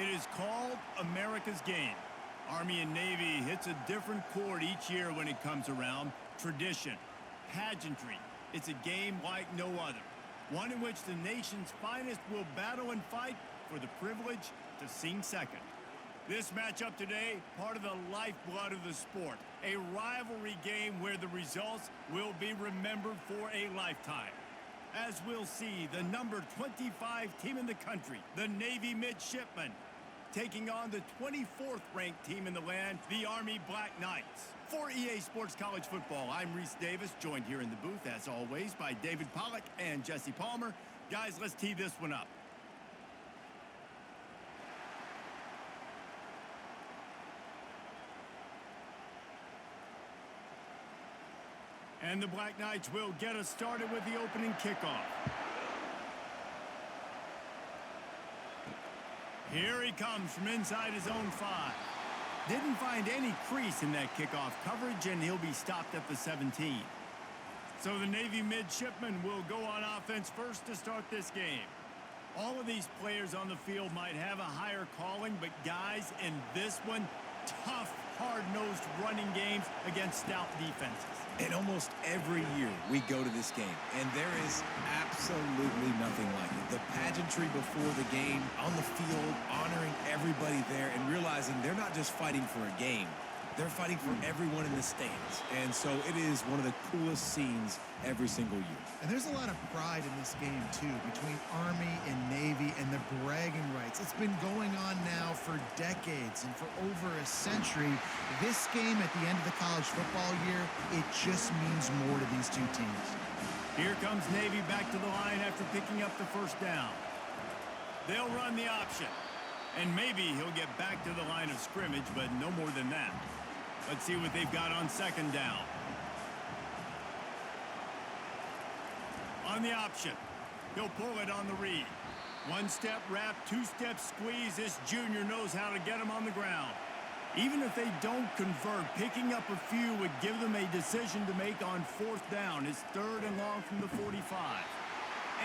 It is called America's game. Army and Navy hits a different chord each year when it comes around. Tradition, pageantry. It's a game like no other. One in which the nation's finest will battle and fight for the privilege to sing second. This matchup today, part of the lifeblood of the sport. A rivalry game where the results will be remembered for a lifetime. As we'll see, the number 25 team in the country, the Navy Midshipmen, taking on the 24th ranked team in the land, the Army Black Knights. For EA Sports College Football, I'm Reese Davis, joined here in the booth, as always, by David Pollack and Jesse Palmer. Guys, let's tee this one up. And the Black Knights will get us started with the opening kickoff. Here he comes from inside his own 5. Didn't find any crease in that kickoff coverage, and he'll be stopped at the 17. So the Navy Midshipmen will go on offense first to start this game. All of these players on the field might have a higher calling, but guys, in this one, tough, hard-nosed running games against stout defenses. And almost every year we go to this game, and there is absolutely nothing like it. The pageantry before the game, on the field, honoring everybody there, and realizing they're not just fighting for a game. They're fighting for everyone in the stands. And so it is one of the coolest scenes every single year. And there's a lot of pride in this game, too, between Army and Navy and the bragging rights. It's been going on now for decades and for over a century. This game at the end of the college football year, it just means more to these two teams. Here comes Navy back to the line after picking up the first down. They'll run the option. And maybe he'll get back to the line of scrimmage, but no more than that. Let's see what they've got on second down. On the option, he'll pull it on the read. One-step wrap, two-step squeeze. This junior knows how to get him on the ground. Even if they don't convert, picking up a few would give them a decision to make on fourth down. It's 3rd and long from the 45.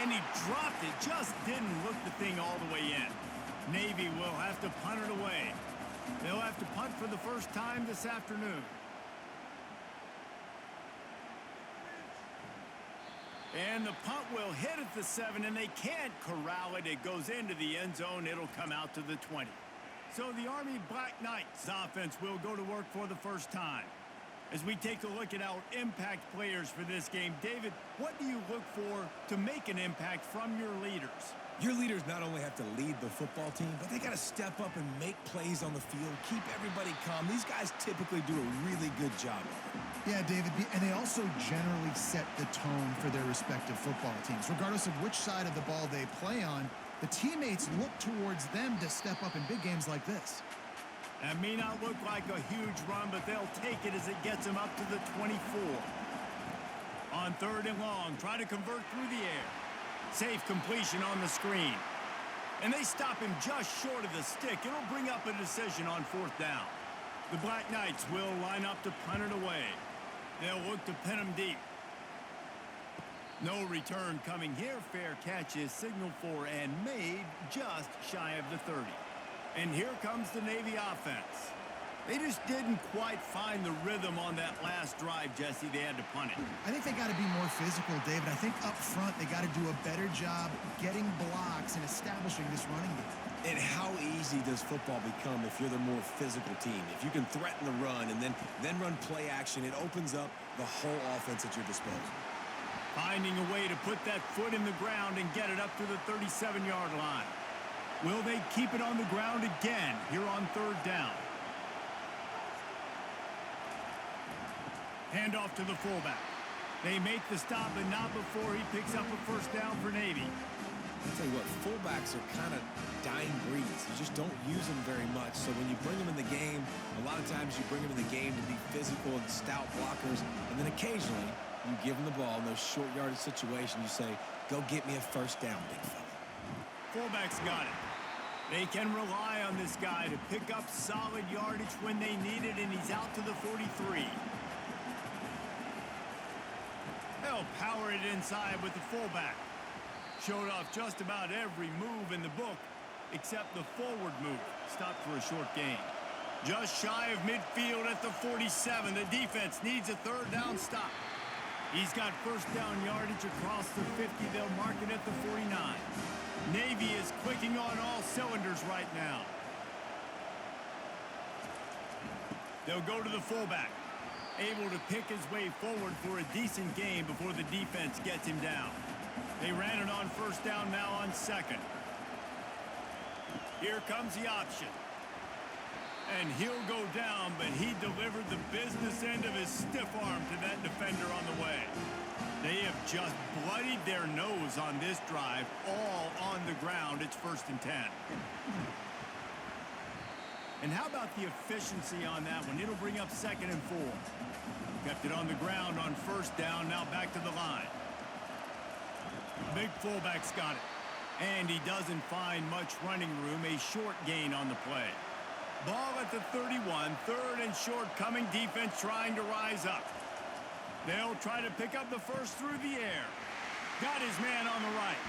And he dropped it, just didn't look the thing all the way in. Navy will have to punt it away. They'll have to punt for the first time this afternoon. And the punt will hit at the 7, and they can't corral it. It goes into the end zone. It'll come out to the 20. So the Army Black Knights offense will go to work for the first time. As we take a look at our impact players for this game, David, what do you look for to make an impact from your leaders? Your leaders not only have to lead the football team, but they got to step up and make plays on the field, keep everybody calm. These guys typically do a really good job of it. Yeah, David, and they also generally set the tone for their respective football teams. Regardless of which side of the ball they play on, the teammates look towards them to step up in big games like this. That may not look like a huge run, but they'll take it as it gets them up to the 24. On 3rd and long, try to convert through the air. Safe completion on the screen. And they stop him just short of the stick. It'll bring up a decision on 4th down. The Black Knights will line up to punt it away. They'll look to pin him deep. No return coming here. Fair catch is signaled for and made just shy of the 30. And here comes the Navy offense. They just didn't quite find the rhythm on that last drive, Jesse. They had to punt it. I think they got to be more physical, David. I think up front they got to do a better job getting blocks and establishing this running game. And how easy does football become if you're the more physical team? If you can threaten the run and then run play action, it opens up the whole offense at your disposal. Finding a way to put that foot in the ground and get it up to the 37-yard line. Will they keep it on the ground again here on 3rd down? Handoff to the fullback. They make the stop, but not before he picks up a first down for Navy. I'll tell you what, fullbacks are kind of dying breeds. You just don't use them very much. So when you bring them in the game, a lot of times you bring them in the game to be physical and stout blockers. And then occasionally you give them the ball in those short yardage situations. You say, go get me a first down, big fella. Fullback's got it. They can rely on this guy to pick up solid yardage when they need it, and he's out to the 43. They'll power it inside with the fullback. Showed off just about every move in the book. except the forward move stopped for a short gain. Just shy of midfield at the 47. The defense needs a third down stop. He's got first down yardage across the 50. They'll mark it at the 49. Navy is clicking on all cylinders right now. They'll go to the fullback, able to pick his way forward for a decent gain before the defense gets him down. They ran it on first down, now on second. Here comes the option. And he'll go down, but he delivered the business end of his stiff arm to that defender on the way. They have just bloodied their nose on this drive, all on the ground. It's 1st and 10. And how about the efficiency on that one? It'll bring up 2nd and 4. Kept it on the ground on first down, now back to the line. Big fullback's got it. And he doesn't find much running room, a short gain on the play. Ball at the 31, 3rd and short coming, defense trying to rise up. They'll try to pick up the first through the air. Got his man on the right.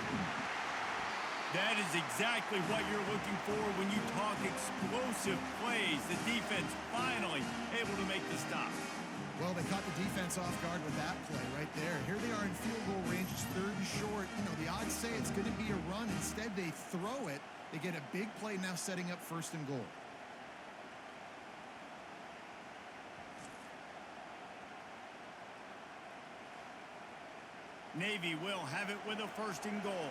That is exactly what you're looking for when you talk explosive plays. The defense finally able to make the stop. Well, they caught the defense off guard with that play right there. Here they are in field goal range. It's 3rd and short. You know, the odds say it's going to be a run. Instead, they throw it. They get a big play now setting up 1st and goal. Navy will have it with a 1st and goal.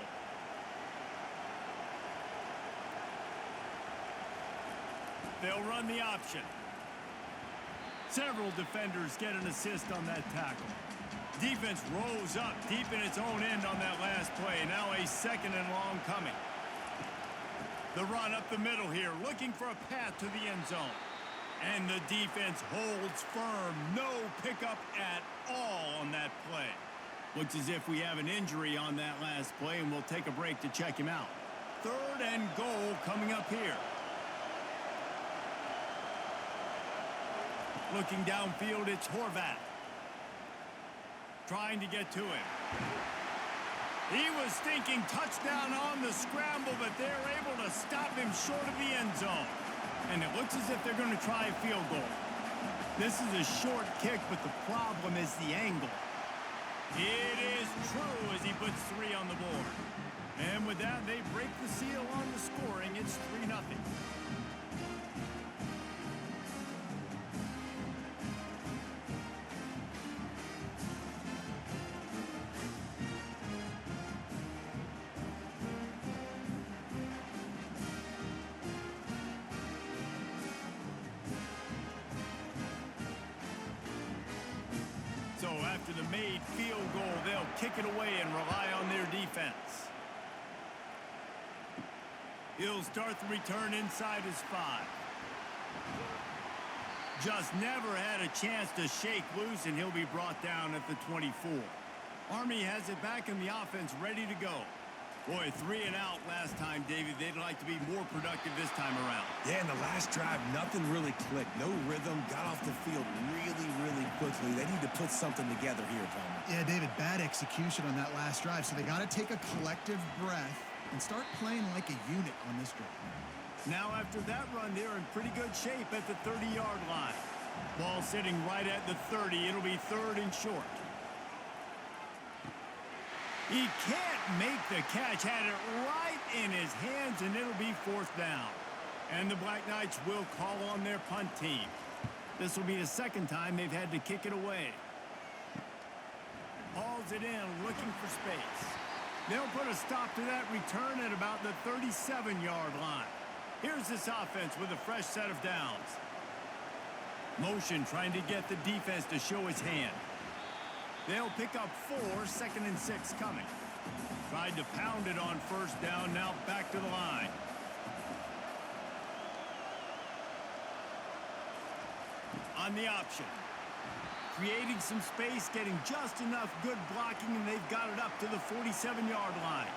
They'll run the option. Several defenders get an assist on that tackle. Defense rose up deep in its own end on that last play. Now a 2nd and long coming. The run up the middle here, looking for a path to the end zone. And the defense holds firm. No pickup at all on that play. Looks as if we have an injury on that last play, and we'll take a break to check him out. 3rd and goal coming up here. Looking downfield, it's Horvath. Trying to get to him. He was thinking touchdown on the scramble, but they're able to stop him short of the end zone. And it looks as if they're going to try a field goal. This is a short kick, but the problem is the angle. It is true as he puts 3 on the board. And with that, they break the seal on the scoring. It's 3-0. So after the made field goal, they'll kick it away and rely on their defense. He'll start the return inside his 5. Just never had a chance to shake loose, and he'll be brought down at the 24. Army has it back in the offense, ready to go. Boy, 3 and out last time, David. They'd like to be more productive this time around. Yeah, in the last drive, nothing really clicked. No rhythm, got off the field really quickly. They need to put something together here, Palmer. Yeah, David, bad execution on that last drive, so they got to take a collective breath and start playing like a unit on this drive. Now, after that run, they're in pretty good shape at the 30-yard line. Ball sitting right at the 30. It'll be 3rd and short. He can't make the catch. Had it right in his hands, and it'll be 4th down. And the Black Knights will call on their punt team. This will be the 2nd time they've had to kick it away. Hauls it in, looking for space. They'll put a stop to that return at about the 37-yard line. Here's this offense with a fresh set of downs. Motion trying to get the defense to show his hand. They'll pick up 4, 2nd and 6 coming. Tried to pound it on first down, now back to the line. On the option. Creating some space, getting just enough good blocking, and they've got it up to the 47-yard line.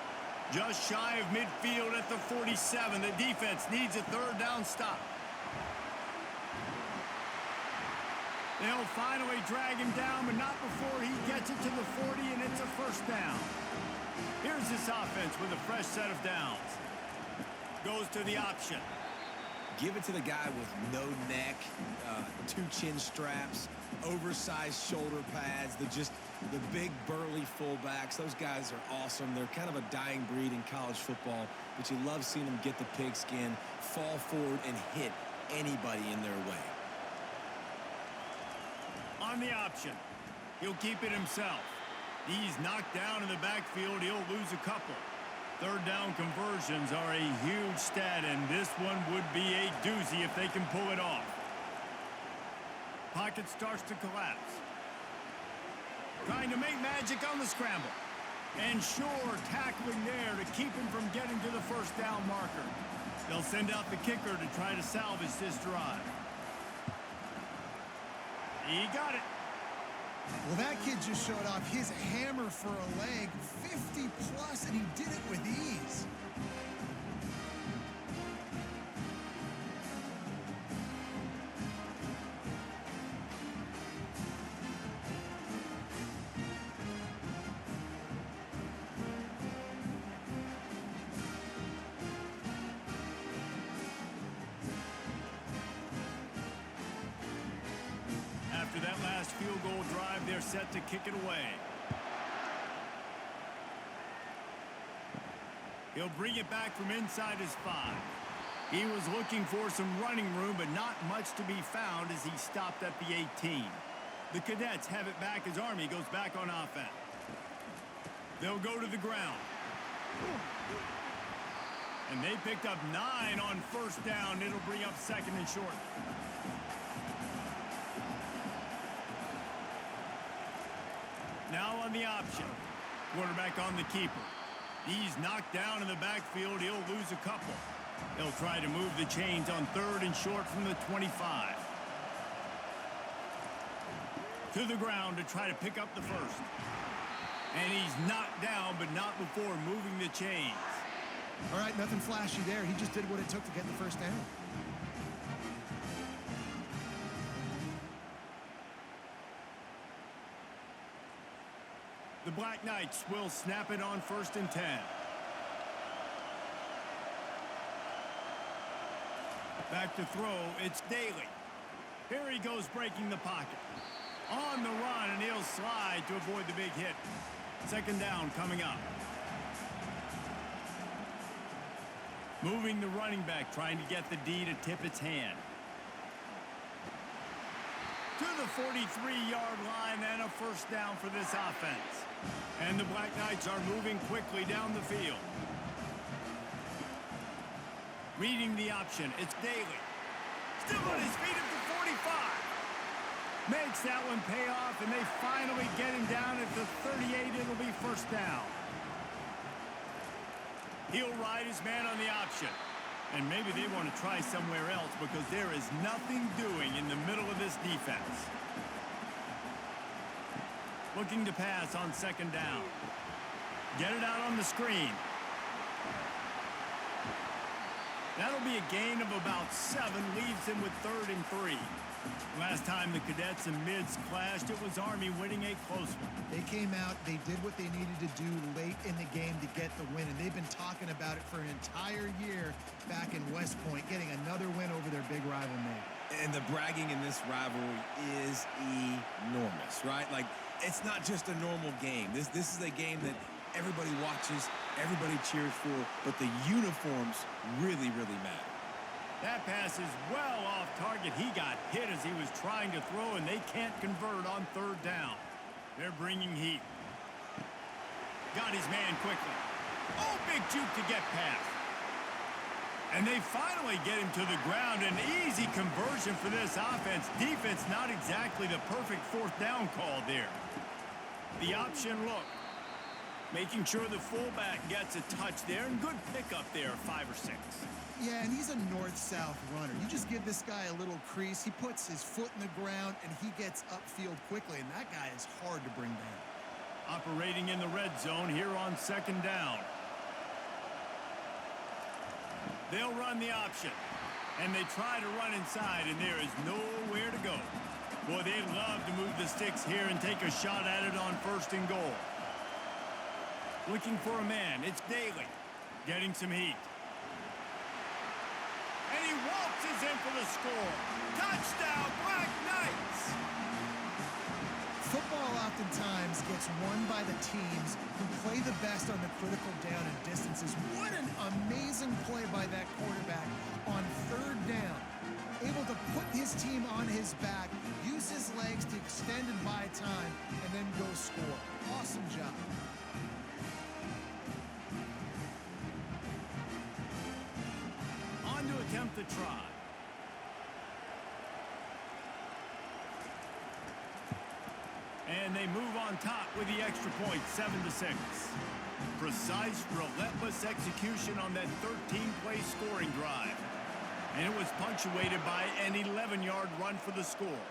Just shy of midfield at the 47. The defense needs a 3rd down stop. They'll finally drag him down, but not before he gets it to the 40, and it's a 1st down. Here's this offense with a fresh set of downs. Goes to the option. Give it to the guy with no neck, 2 chin straps, oversized shoulder pads, the big burly fullbacks. Those guys are awesome. They're kind of a dying breed in college football, but you love seeing them get the pigskin, fall forward, and hit anybody in their way. On the option. He'll keep it himself. He's knocked down in the backfield. He'll lose a couple. Third down conversions are a huge stat, and this one would be a doozy if they can pull it off. Pocket starts to collapse. Trying to make magic on the scramble. And sure, tackling there to keep him from getting to the first down marker. They'll send out the kicker to try to salvage this drive. He got it. Well, that kid just showed off his hammer for a leg, 50-plus, and he did it with ease. After that last field goal drive, they're set to kick it away. He'll bring it back from inside his 5. He was looking for some running room, but not much to be found as he stopped at the 18. The Cadets have it back as Army goes back on offense. They'll go to the ground. And they picked up 9 on first down. It'll bring up second and short. Now on the option. Quarterback on the keeper. He's knocked down in the backfield. He'll lose a couple. They'll try to move the chains on third and short from the 25. To the ground to try to pick up the first. And he's knocked down, but not before moving the chains. All right, nothing flashy there. He just did what it took to get the first down. The Black Knights will snap it on first and 10. Back to throw, it's Daly. Here he goes breaking the pocket. On the run, and he'll slide to avoid the big hit. Second down coming up. Moving the running back, trying to get the D to tip its hand. To the 43-yard line and a first down for this offense. And the Black Knights are moving quickly down the field. Reading the option, it's Daly. Still on his feet at the 45. Makes that one pay off, and they finally get him down at the 38. It'll be first down. He'll ride his man on the option. And maybe they want to try somewhere else because there is nothing doing in the middle of this defense. Looking to pass on second down. Get it out on the screen. That'll be a gain of about 7, leaves him with third and 3. Last time the Cadets and Mids clashed, it was Army winning a close one. They came out, they did what they needed to do late in the game to get the win, and they've been talking about it for an entire year back in West Point, getting another win over their big rival Navy. And the bragging in this rivalry is enormous, right? Like, it's not just a normal game. This is a game that everybody watches, everybody cheers for, but the uniforms really, really matter. That pass is well off target. He got hit as he was trying to throw, and they can't convert on third down. They're bringing heat. Got his man quickly. Oh, big juke to get past. And they finally get him to the ground. An easy conversion for this offense. Defense not exactly the perfect fourth down call there. The option look. Making sure the fullback gets a touch there, and good pickup there, 5 or 6. Yeah, and he's a north-south runner. You just give this guy a little crease, he puts his foot in the ground, and he gets upfield quickly, and that guy is hard to bring down. Operating in the red zone here on second down. They'll run the option, and they try to run inside, and there is nowhere to go. Boy, they'd love to move the sticks here and take a shot at it on first and goal. Looking for a man, it's Daly. Getting some heat. he waltzes in for the score. Touchdown, Black Knights! Football oftentimes gets won by the teams who play the best on the critical down and distances. What an amazing play by that quarterback on third down. Able to put his team on his back, use his legs to extend and buy time, and then go score. Awesome job. On to attempt the try. And they move on top with the extra point, 7-6. Precise, relentless execution on that 13-play scoring drive. And it was punctuated by an 11-yard run for the score.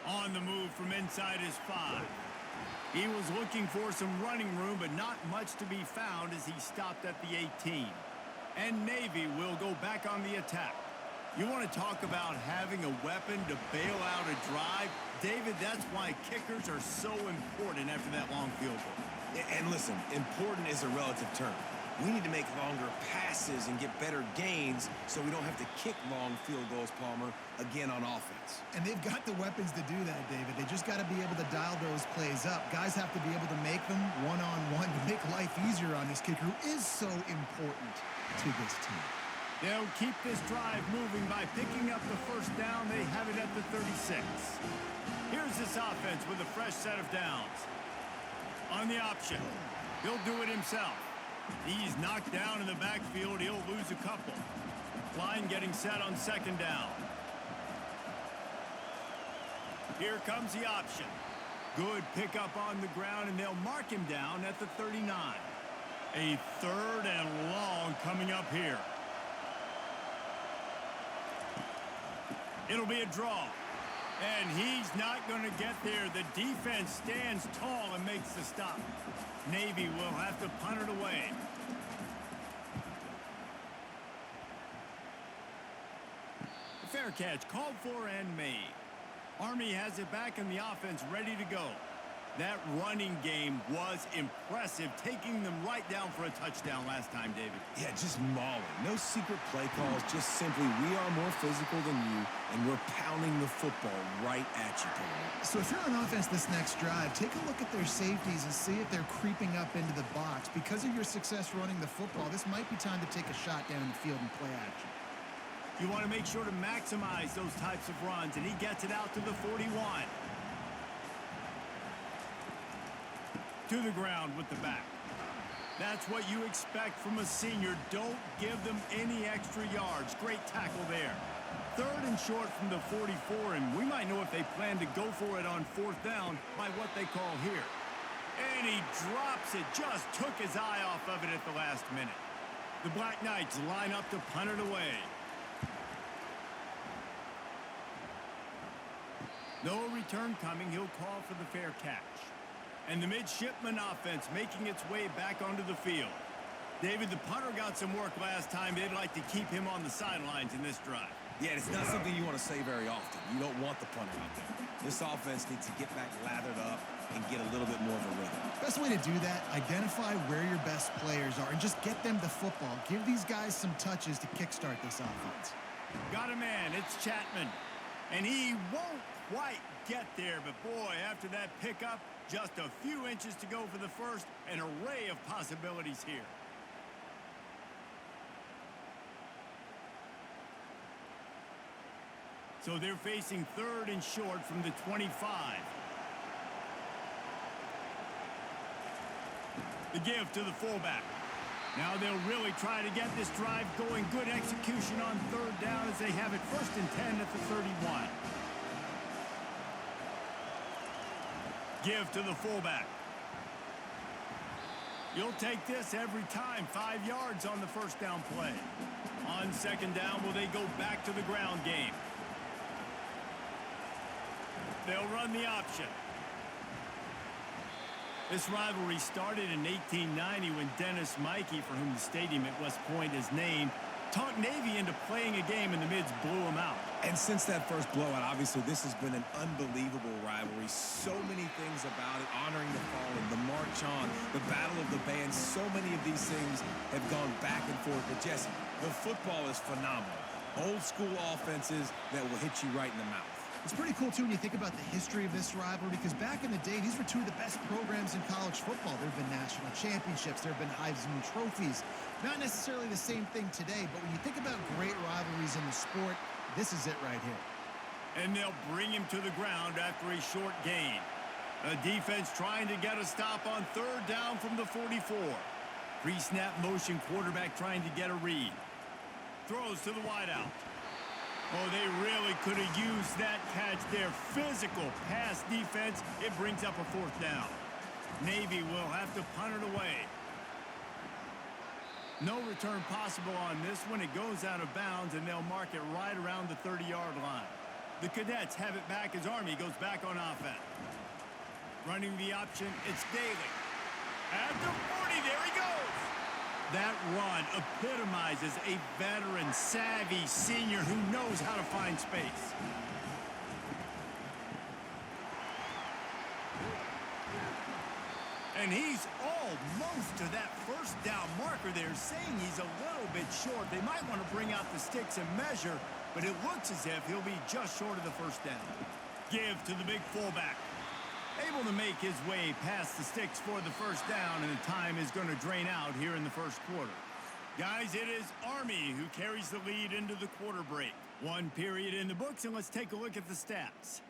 On the move from inside his 5. He was looking for some running room, but not much to be found as he stopped at the 18. And Navy will go back on the attack. You want to talk about having a weapon to bail out a drive? David, that's why kickers are so important after that long field goal. And listen, important is a relative term. We need to make longer passes and get better gains so we don't have to kick long field goals, Palmer, again on offense. And they've got the weapons to do that, David. They just got to be able to dial those plays up. Guys have to be able to make them one-on-one to make life easier on this kicker who is so important to this team. They'll keep this drive moving by picking up the first down. They have it at the 36. Here's this offense with a fresh set of downs. On the option, he'll do it himself. He's knocked down in the backfield. He'll lose a couple. Line getting set on second down. Here comes the option. Good pickup on the ground, and they'll mark him down at the 39. A third and long coming up here. It'll be a draw. And he's not going to get there. The defense stands tall and makes the stop. Navy will have to punt it away. The fair catch called for and made. Army has it back in the offense ready to go. That running game was impressive, taking them right down for a touchdown last time, David. Yeah, just mauling. No secret play calls, just simply we are more physical than you, and we're pounding the football right at you, Palmer. So if you're on offense this next drive, take a look at their safeties and see if they're creeping up into the box. Because of your success running the football, this might be time to take a shot down the field and play action. You want to make sure to maximize those types of runs, and he gets it out to the 41. To the ground with the back. That's what you expect from a senior. Don't give them any extra yards. Great tackle there. Third and short from the 44, and we might know if they plan to go for it on fourth down by what they call here. And he drops it. Just took his eye off of it at the last minute. The Black Knights line up to punt it away. No return coming. He'll call for the fair catch. And the Midshipmen offense making its way back onto the field. David, the punter got some work last time. They'd like to keep him on the sidelines in this drive. Yeah, it's not something you want to say very often. You don't want the punter out there. This offense needs to get back lathered up and get a little bit more of a rhythm. Best way to do that, identify where your best players are and just get them the football. Give these guys some touches to kickstart this offense. Got a man. It's Chapman. And he won't quite get there, but boy, after that pickup, just a few inches to go for the first. An array of possibilities here. So they're facing third and short from the 25. The give to the fullback. Now they'll really try to get this drive going. Good execution on third down as they have it first and 10 at the 31. Give to the fullback. You'll take this every time. 5 yards on the first down play. On second down, will they go back to the ground game? They'll run the option. This rivalry started in 1890 when Dennis Mikey, for whom the stadium at West Point is named, talked Navy into playing a game, and the Mids blew them out. And since that first blowout, obviously, this has been an unbelievable rivalry. So many things about it, honoring the fallen, the march on, the battle of the bands. So many of these things have gone back and forth. But, Jesse, The football is phenomenal. Old school offenses that will hit you right in the mouth. It's pretty cool, too, when you think about the history of this rivalry, because back in the day, these were two of the best programs in college football. There have been national championships. There have been Heisman trophies. Not necessarily the same thing today, but when you think about great rivalries in the sport, this is it right here. And they'll bring him to the ground after a short gain. A defense trying to get a stop on third down from the 44. Pre-snap motion quarterback trying to get a read. Throws to the wideout. Oh, they really could have used that catch. Their physical pass defense, it brings up a fourth down. Navy will have to punt it away. No return possible on this one. It goes out of bounds, and they'll mark it right around the 30-yard line. The Cadets have it back as Army goes back on offense. Running the option, it's Daly. At the 40, there he goes. That run epitomizes a veteran, savvy senior who knows how to find space. And he's almost to that first down marker there, saying he's a little bit short. They might want to bring out the sticks and measure, but it looks as if he'll be just short of the first down. Give to the big fullback. Able to make his way past the sticks for the first down, and the time is going to drain out here in the first quarter. Guys, it is Army who carries the lead into the quarter break. One period in the books, and let's take a look at the stats.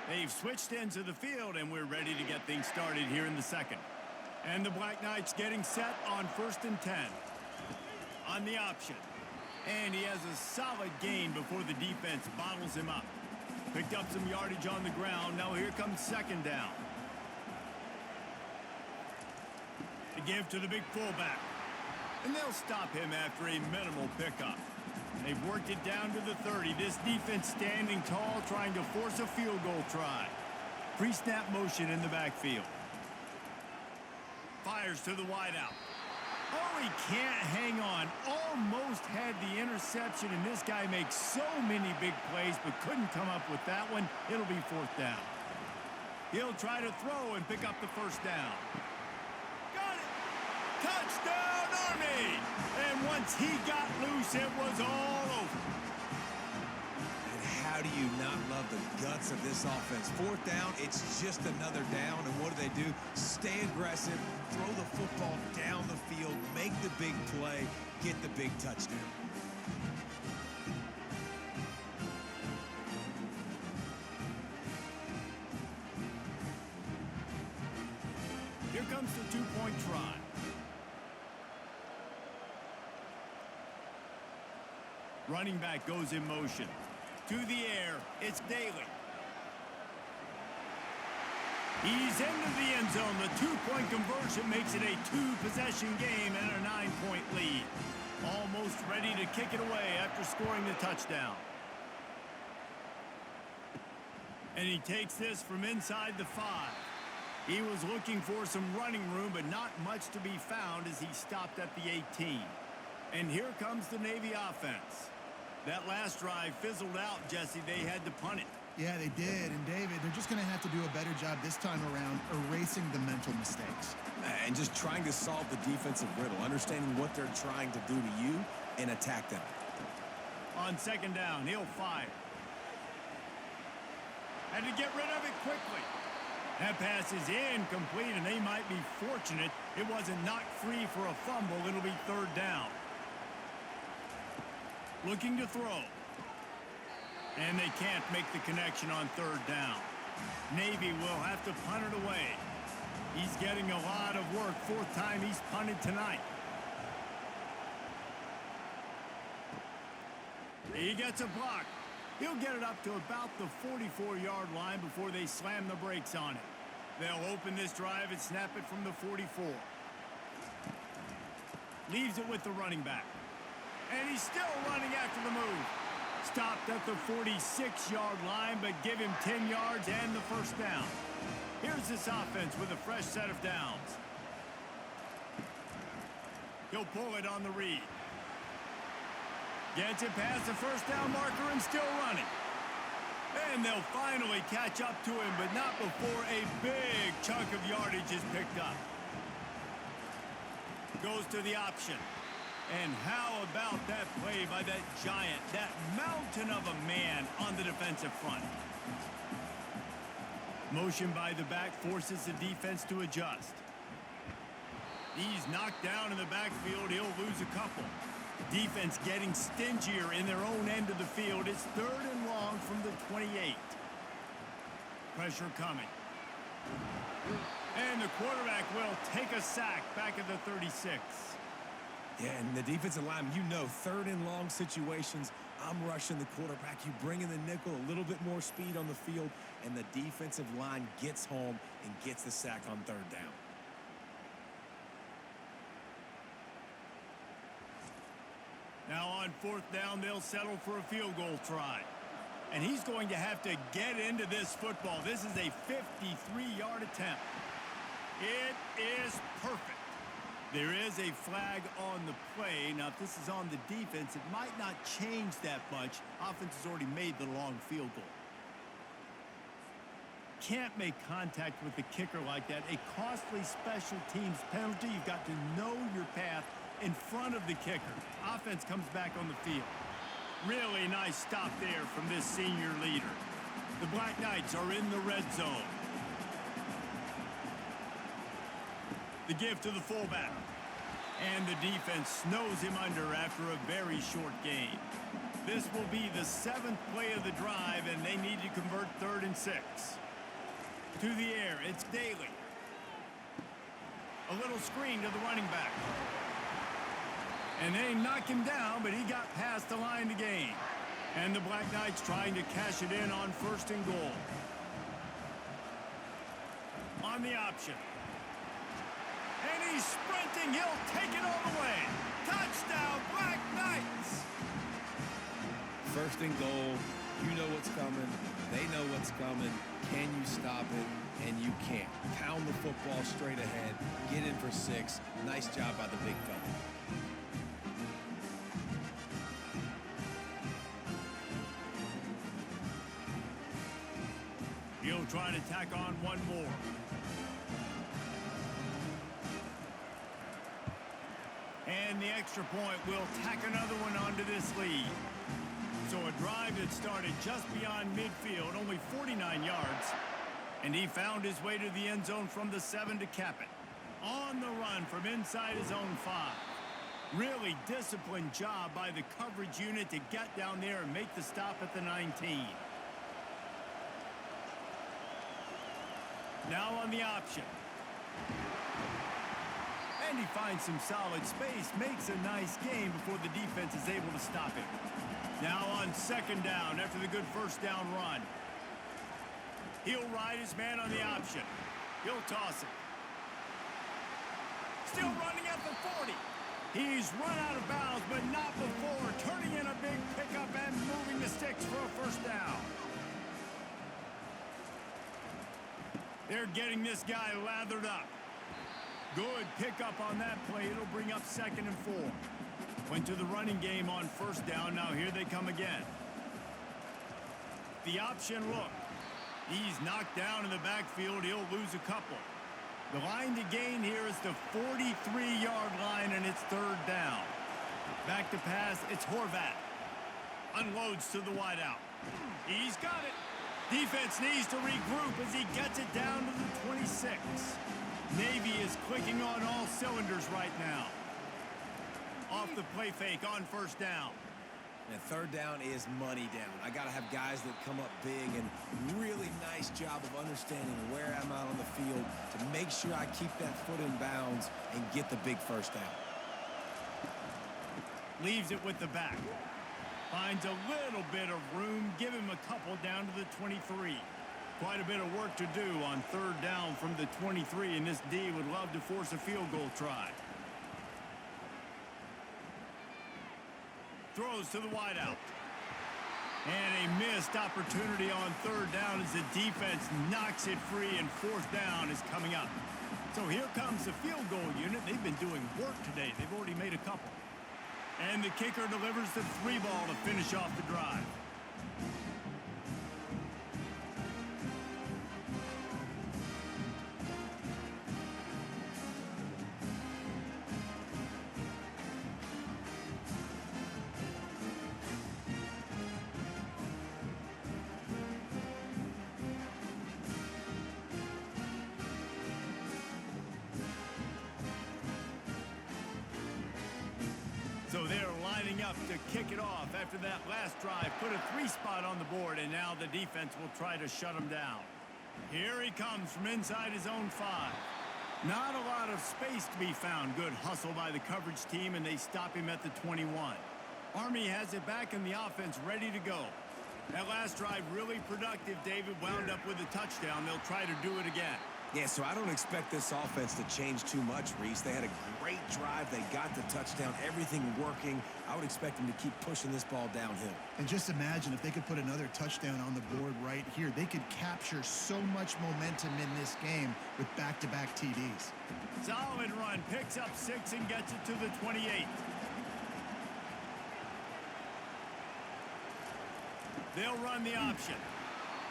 They've switched into the field, and we're ready to get things started here in the second. And the Black Knights getting set on 1st and 10. On the option. And he has a solid gain before the defense bottles him up. Picked up some yardage on the ground. Now here comes second down. The give to the big fullback. And they'll stop him after a minimal pickup. They've worked it down to the 30. This defense standing tall, trying to force a field goal try. Pre-snap motion in the backfield. Fires to the wideout. Oh, he can't hang on. Almost had the interception, and this guy makes so many big plays, but couldn't come up with that one. It'll be fourth down. He'll try to throw and pick up the first down. Got it! Touchdown, Army! And once he got loose, it was all over. And how do you not love the guts of this offense? Fourth down, it's just another down, and what do? Stay aggressive, throw the football down the field, make the big play, get the big touchdown. Here comes the two-point try. Running back goes in motion. To the air, it's Daly. He's into the end zone. The two-point conversion makes it a two-possession game and a 9-point lead. Almost ready to kick it away after scoring the touchdown. And he takes this from inside the 5. He was looking for some running room, but not much to be found as he stopped at the 18. And here comes the Navy offense. That last drive fizzled out, Jesse. They had to punt it. Yeah, they did. And, David, they're just going to have to do a better job this time around erasing the mental mistakes. And just trying to solve the defensive riddle, understanding what they're trying to do to you and attack them. On second down, he'll fire. Had to get rid of it quickly. That pass is incomplete, and they might be fortunate it wasn't knocked free for a fumble. It'll be third down. Looking to throw. And they can't make the connection on third down. Navy will have to punt it away. He's getting a lot of work. Fourth time he's punted tonight. He gets a block. He'll get it up to about the 44-yard line before they slam the brakes on it. They'll open this drive and snap it from the 44. Leaves it with the running back. And he's still running after the move. Stopped at the 46-yard line, but give him 10 yards and the first down. Here's this offense with a fresh set of downs. He'll pull it on the read. Gets it past the first down marker and still running. And they'll finally catch up to him, but not before a big chunk of yardage is picked up. goes to the option. And how about that play by that giant, that mountain of a man on the defensive front? Motion by the back forces the defense to adjust. He's knocked down in the backfield. He'll lose a couple. Defense getting stingier in their own end of the field. It's 3rd and long from the 28. Pressure coming. And the quarterback will take a sack back at the 36. Yeah, and the defensive line, 3rd and long situations, I'm rushing the quarterback. You bring in the nickel, a little bit more speed on the field, and the defensive line gets home and gets the sack on 3rd down. Now on 4th down, they'll settle for a field goal try. And he's going to have to get into this football. This is a 53-yard attempt. It is perfect. There is a flag on the play. Now, if this is on the defense, it might not change that much. Offense has already made the long field goal. Can't make contact with the kicker like that. A costly special teams penalty. You've got to know your path in front of the kicker. Offense comes back on the field. Really nice stop there from this senior leader. The Black Knights are in the red zone. The give to the fullback. And the defense snows him under after a very short gain. This will be the 7th play of the drive, and they need to convert 3rd and 6. To the air, it's Daly. A little screen to the running back. And they knock him down, but he got past the line to gain. And the Black Knights trying to cash it in on 1st and goal. On the option. And he's sprinting. He'll take it all the way. Touchdown, Black Knights! 1st and goal. You know what's coming. They know what's coming. Can you stop it? And you can't. Pound the football straight ahead. Get in for 6. Nice job by the big fella. He'll try to tack on one more. And the extra point will tack another one onto this lead. So a drive that started just beyond midfield, only 49 yards. And he found his way to the end zone from the 7 to cap it. On the run from inside his own 5. Really disciplined job by the coverage unit to get down there and make the stop at the 19. Now on the option. And he finds some solid space, makes a nice game before the defense is able to stop him. Now on 2nd down after the good 1st down run. He'll ride his man on the option. He'll toss it. Still running at the 40. He's run out of bounds, but not before turning in a big pickup and moving the sticks for a 1st down. They're getting this guy lathered up. Good pickup on that play. It'll bring up 2nd and 4. Went to the running game on 1st down. Now here they come again. The option look. He's knocked down in the backfield. He'll lose a couple. The line to gain here is the 43-yard line, and it's 3rd down. Back to pass. It's Horvat. Unloads to the wideout. He's got it. Defense needs to regroup as he gets it down to the 26. Navy is clicking on all cylinders right now. Off the play fake on 1st down. And 3rd down is money down. I got to have guys that come up big, and really nice job of understanding where I'm out on the field to make sure I keep that foot in bounds and get the big 1st down. Leaves it with the back. Finds a little bit of room. Give him a couple down to the 23. Quite a bit of work to do on 3rd down from the 23, and this D would love to force a field goal try. Throws to the wideout. And a missed opportunity on 3rd down as the defense knocks it free, and 4th down is coming up. So here comes the field goal unit. They've been doing work today. They've already made a couple. And the kicker delivers the 3 ball to finish off the drive. up to kick it off after that last drive. Put a 3-spot on the board, and now the defense will try to shut him down. Here he comes from inside his own 5. Not a lot of space to be found. Good hustle by the coverage team, and they stop him at the 21. Army has it back in the offense, ready to go. That last drive really productive. David wound up with a touchdown. They'll try to do it again. Yeah, so I don't expect this offense to change too much, Reese. They had a great drive. They got the touchdown, everything working. I would expect them to keep pushing this ball downhill. And just imagine if they could put another touchdown on the board right here. They could capture so much momentum in this game with back-to-back TDs. Solid run. Picks up 6 and gets it to the 28. They'll run the option.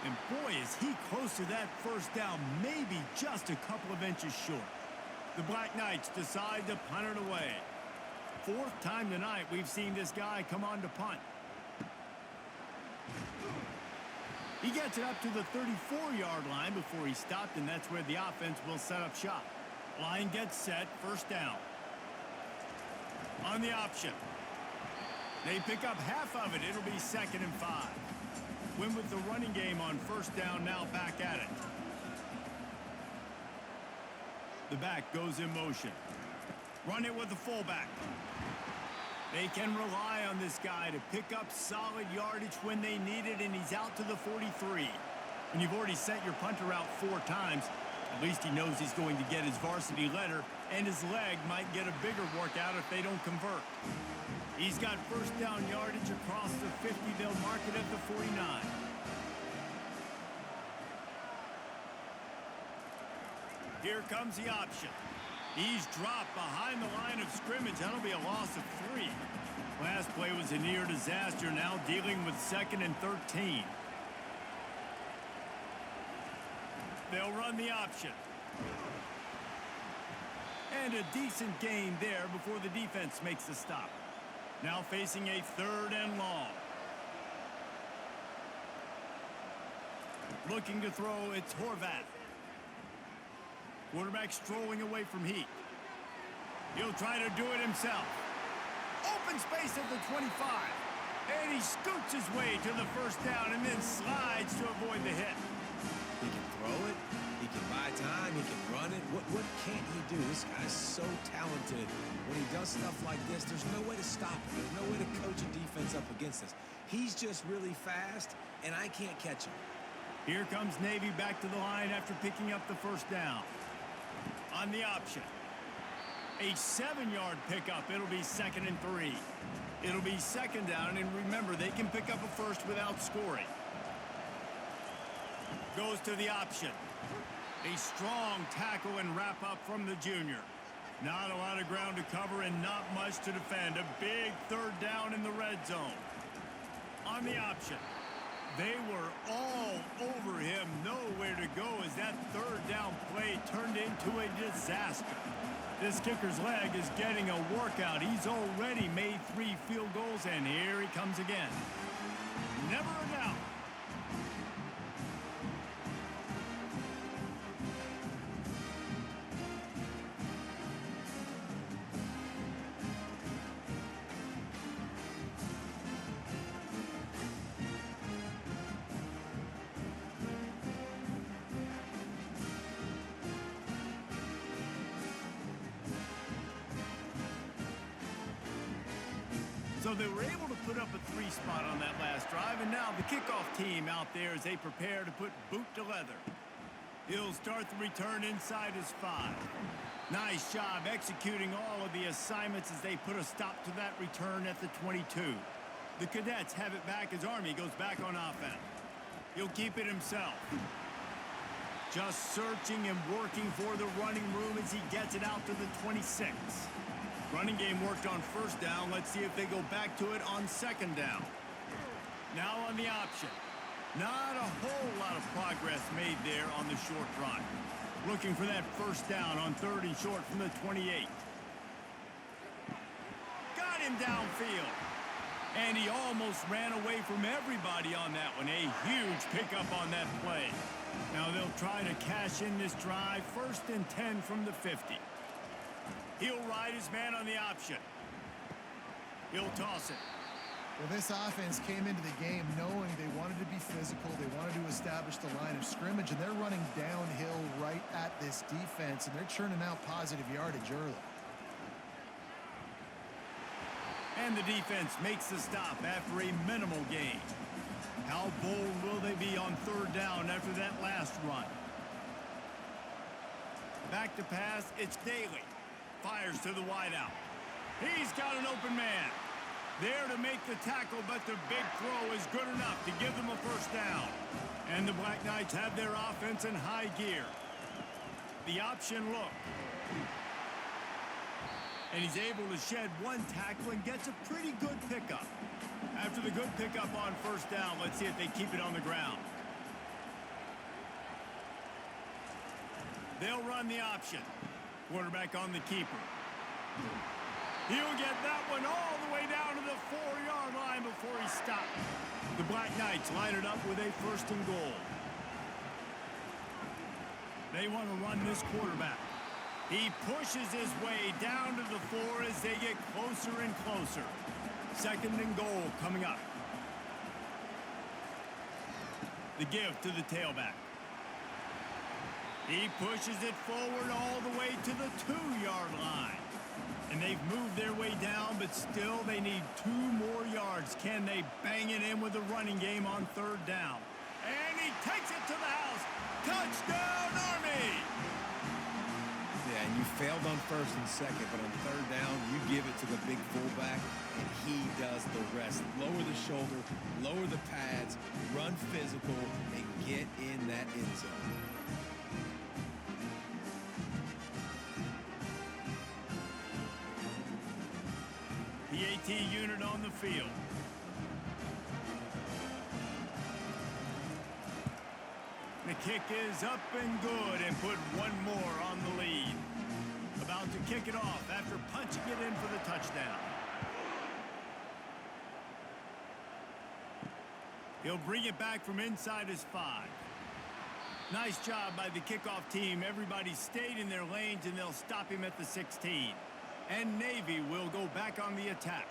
And boy, is he close to that first down, maybe just a couple of inches short. The Black Knights decide to punt it away. 4th time tonight we've seen this guy come on to punt. He gets it up to the 34-yard line before he stopped, and that's where the offense will set up shop. Line gets set, first down. On the option. They pick up half of it. It'll be 2nd and 5. Win with the running game on first down, now back at it. The back goes in motion. Run it with the fullback. They can rely on this guy to pick up solid yardage when they need it, and he's out to the 43. When you've already sent your punter out 4 times, at least he knows he's going to get his varsity letter, and his leg might get a bigger workout if they don't convert. He's got first down yardage across the 50. They'll mark it at the 49. Here comes the option. He's dropped behind the line of scrimmage. That'll be a loss of 3. Last play was a near disaster. Now dealing with 2nd and 13. They'll run the option. And a decent gain there before the defense makes the stop. Now facing a 3rd and long. Looking to throw, it's Horvath. Quarterback strolling away from Heat. He'll try to do it himself. Open space at the 25. And he scoots his way to the first down and then slides to avoid the hit. He can throw it. He can buy time. He can run it. What can't he do? This guy's so talented. When he does stuff like this, there's no way to stop him. There's no way to coach a defense up against this. He's just really fast, and I can't catch him. Here comes Navy back to the line after picking up the first down. On the option. A 7-yard pickup. It'll be 2nd and 3. It'll be 2nd down, and remember, they can pick up a first without scoring. Goes to the option. A strong tackle and wrap up from the junior. Not a lot of ground to cover and not much to defend. A big 3rd down in the red zone. On the option. They were all over him. Nowhere to go as that 3rd down play turned into a disaster. This kicker's leg is getting a workout. He's already made 3 field goals, and here he comes again. Never a doubt. So they were able to put up a 3-spot on that last drive, and now the kickoff team out there as they prepare to put boot to leather. He'll start the return inside his 5. Nice job executing all of the assignments as they put a stop to that return at the 22. The Cadets have it back as Army goes back on offense. He'll keep it himself. Just searching and working for the running room as he gets it out to the 26. Running game worked on first down. Let's see if they go back to it on 2nd down. Now on the option. Not a whole lot of progress made there on the short run. Looking for that first down on 3rd and short from the 28. Got him downfield. And he almost ran away from everybody on that one. A huge pickup on that play. Now they'll try to cash in this drive. 1st and 10 from the 50. He'll ride his man on the option. He'll toss it. Well, this offense came into the game knowing they wanted to be physical, they wanted to establish the line of scrimmage, and they're running downhill right at this defense, and they're churning out positive yardage early. And the defense makes the stop after a minimal gain. How bold will they be on third down after that last run? Back to pass, it's Daly. Fires to the wideout. He's got an open man. There to make the tackle, but the big throw is good enough to give them a first down. And the Black Knights have their offense in high gear. The option look. And he's able to shed one tackle and gets a pretty good pickup. After the good pickup on first down, let's see if they keep it on the ground. They'll run the option. Quarterback on the keeper. He'll get that one all the way down to the 4-yard line before he stopped. The Black Knights line it up with a first and goal. They want to run this quarterback. He pushes his way down to the 4 as they get closer and closer. Second and goal coming up. The give to the tailback. He pushes it forward all the way to the 2-yard line. And they've moved their way down, but still they need 2 more yards. Can they bang it in with the running game on third down? And he takes it to the house. Touchdown, Army! Yeah, and you failed on first and second, but on third down, you give it to the big fullback, and he does the rest. Lower the shoulder, lower the pads, run physical, and get in that end zone. PAT unit on the field. The kick is up and good and put one more on the lead. About to kick it off after punching it in for the touchdown. He'll bring it back from inside his 5. Nice job by the kickoff team. Everybody stayed in their lanes and they'll stop him at the 16. And Navy will go back on the attack.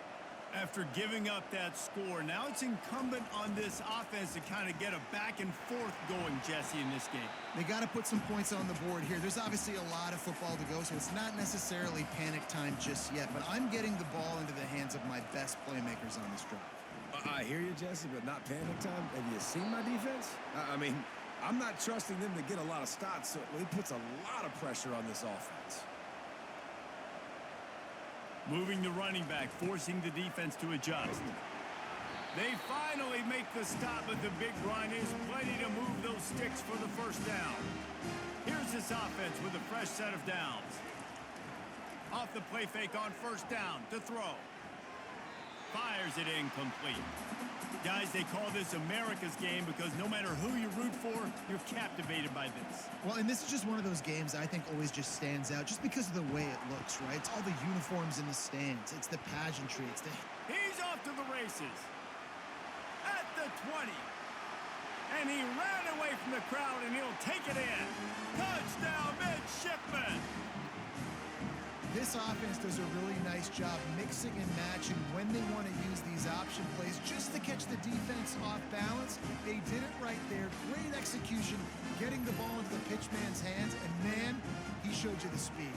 After giving up that score, now it's incumbent on this offense to kind of get a back and forth going, Jesse, in this game. They got to put some points on the board here. There's obviously a lot of football to go, so it's not necessarily panic time just yet, but I'm getting the ball into the hands of my best playmakers on this drive. I hear you, Jesse, but not panic time. Have you seen my defense? I mean, I'm not trusting them to get a lot of stops, so it puts a lot of pressure on this offense. Moving the running back, forcing the defense to adjust. They finally make the stop, but the big run is plenty to move those sticks for the first down. Here's this offense with a fresh set of downs. Off the play fake on first down to throw. Fires it incomplete. Guys, they call this America's game because no matter who you root for, you're captivated by this. Well, and this is just one of those games I think always just stands out just because of the way it looks, right? It's all the uniforms in the stands. It's the pageantry. It's the... He's off to the races. At the 20. And he ran away from the crowd, and he'll take it in. Touchdown, Midshipmen! This offense does a really nice job mixing and matching when they want to use these option plays just to catch the defense off balance. They did it right there. Great execution, getting the ball into the pitchman's hands, and man, he showed you the speed.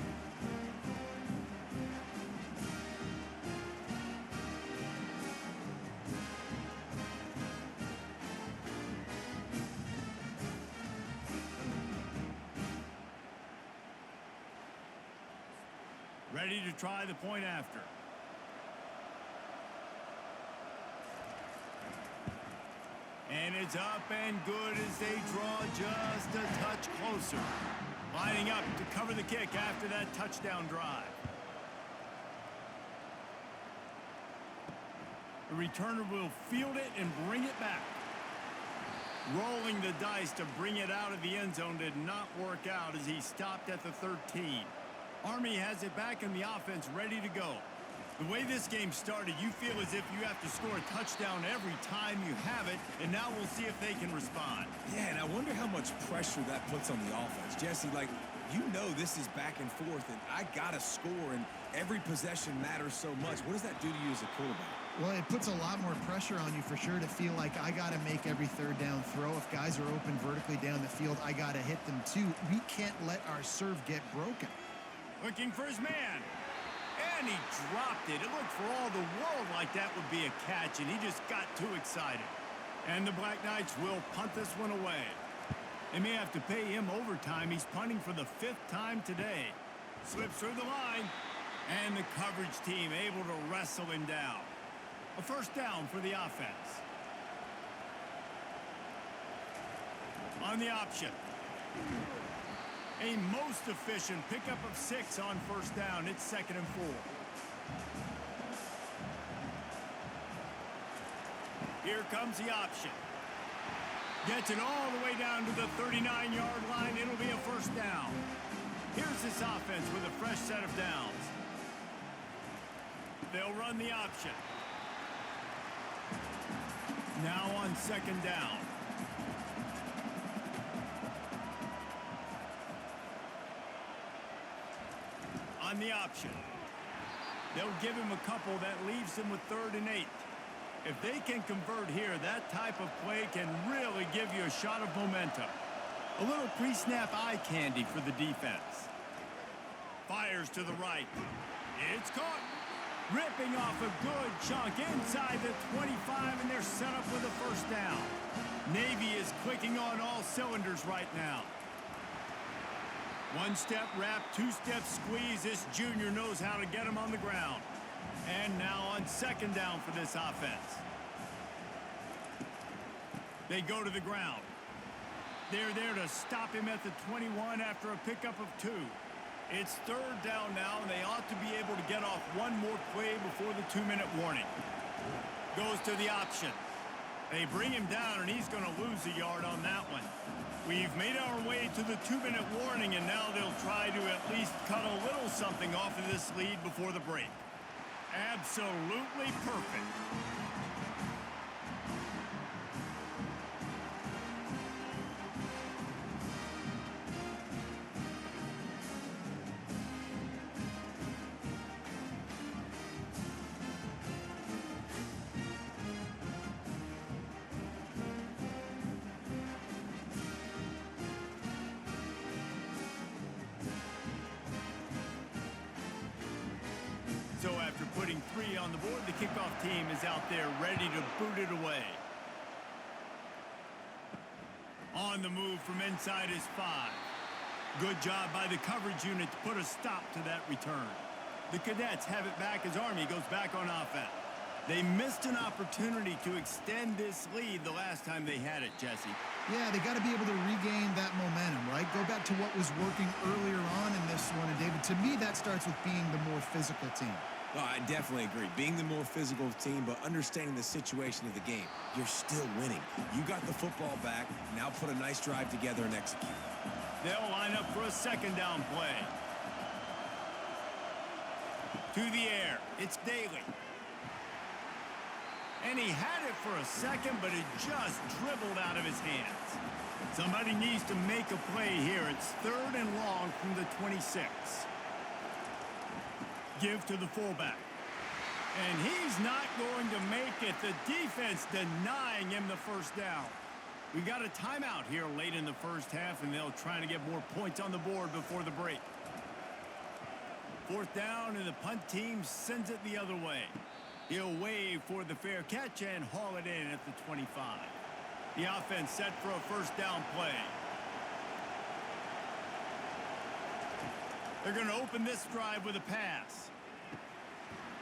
Ready to try the point after. And it's up and good as they draw just a touch closer. Lining up to cover the kick after that touchdown drive. The returner will field it and bring it back. Rolling the dice to bring it out of the end zone did not work out as he stopped at the 13. Army has it back in the offense ready to go. The way this game started, you feel as if you have to score a touchdown every time you have it, and now we'll see if they can respond. Yeah, and I wonder how much pressure that puts on the offense. Jesse, like, You know this is back and forth, and I got to score, and every possession matters so much. What does that do to you as a quarterback? Well, it puts a lot more pressure on you for sure to feel like I got to make every third down throw. If guys are open vertically down the field, I got to hit them too. We can't let our serve get broken. Looking for his man. And he dropped it. It looked for all the world like that would be a catch, and he just got too excited. And the Black Knights will punt this one away. They may have to pay him overtime. He's punting for the 5th time today. Slips through the line, and the coverage team able to wrestle him down. A first down for the offense. On the option. A most efficient pickup of 6 on first down. It's 2nd and 4. Here comes the option. Gets it all the way down to the 39-yard line. It'll be a first down. Here's this offense with a fresh set of downs. They'll run the option. Now on 2nd down. On the option. They'll give him a couple that leaves him with 3rd and 8. If they can convert here, that type of play can really give you a shot of momentum. A little pre-snap eye candy for the defense. Fires to the right. It's caught. Ripping off a good chunk inside the 25, and they're set up with a first down. Navy is clicking on all cylinders right now. 1-step wrap, 2-step squeeze. This junior knows how to get him on the ground. And now on 2nd down for this offense. They go to the ground. They're there to stop him at the 21 after a pickup of 2. It's 3rd down now, and they ought to be able to get off one more play before the 2-minute warning. Goes to the option. They bring him down, and he's going to lose a yard on that one. We've made our way to the 2-minute warning, and now they'll try to at least cut a little something off of this lead before the break. Absolutely perfect. So after putting 3 on the board, the kickoff team is out there ready to boot it away. On the move from inside is 5. Good job by the coverage unit to put a stop to that return. The Cadets have it back as Army goes back on offense. They missed an opportunity to extend this lead the last time they had it, Jesse. Yeah, they got to be able to regain that momentum, right? Go back to what was working earlier on in this one. And, David, to me, that starts with being the more physical team. Oh, I definitely agree. Being the more physical team, but understanding the situation of the game. You're still winning. You got the football back. Now put a nice drive together and execute. They'll line up for a 2nd down play. To the air. It's Daly. And he had it for a second, but it just dribbled out of his hands. Somebody needs to make a play here. It's 3rd and long from the 26. Give to the fullback. And he's not going to make it. The defense denying him the first down. We got a timeout here late in the first half, and they'll try to get more points on the board before the break. 4th down, and the punt team sends it the other way. He'll wave for the fair catch and haul it in at the 25. The offense set for a first down play. They're going to open this drive with a pass.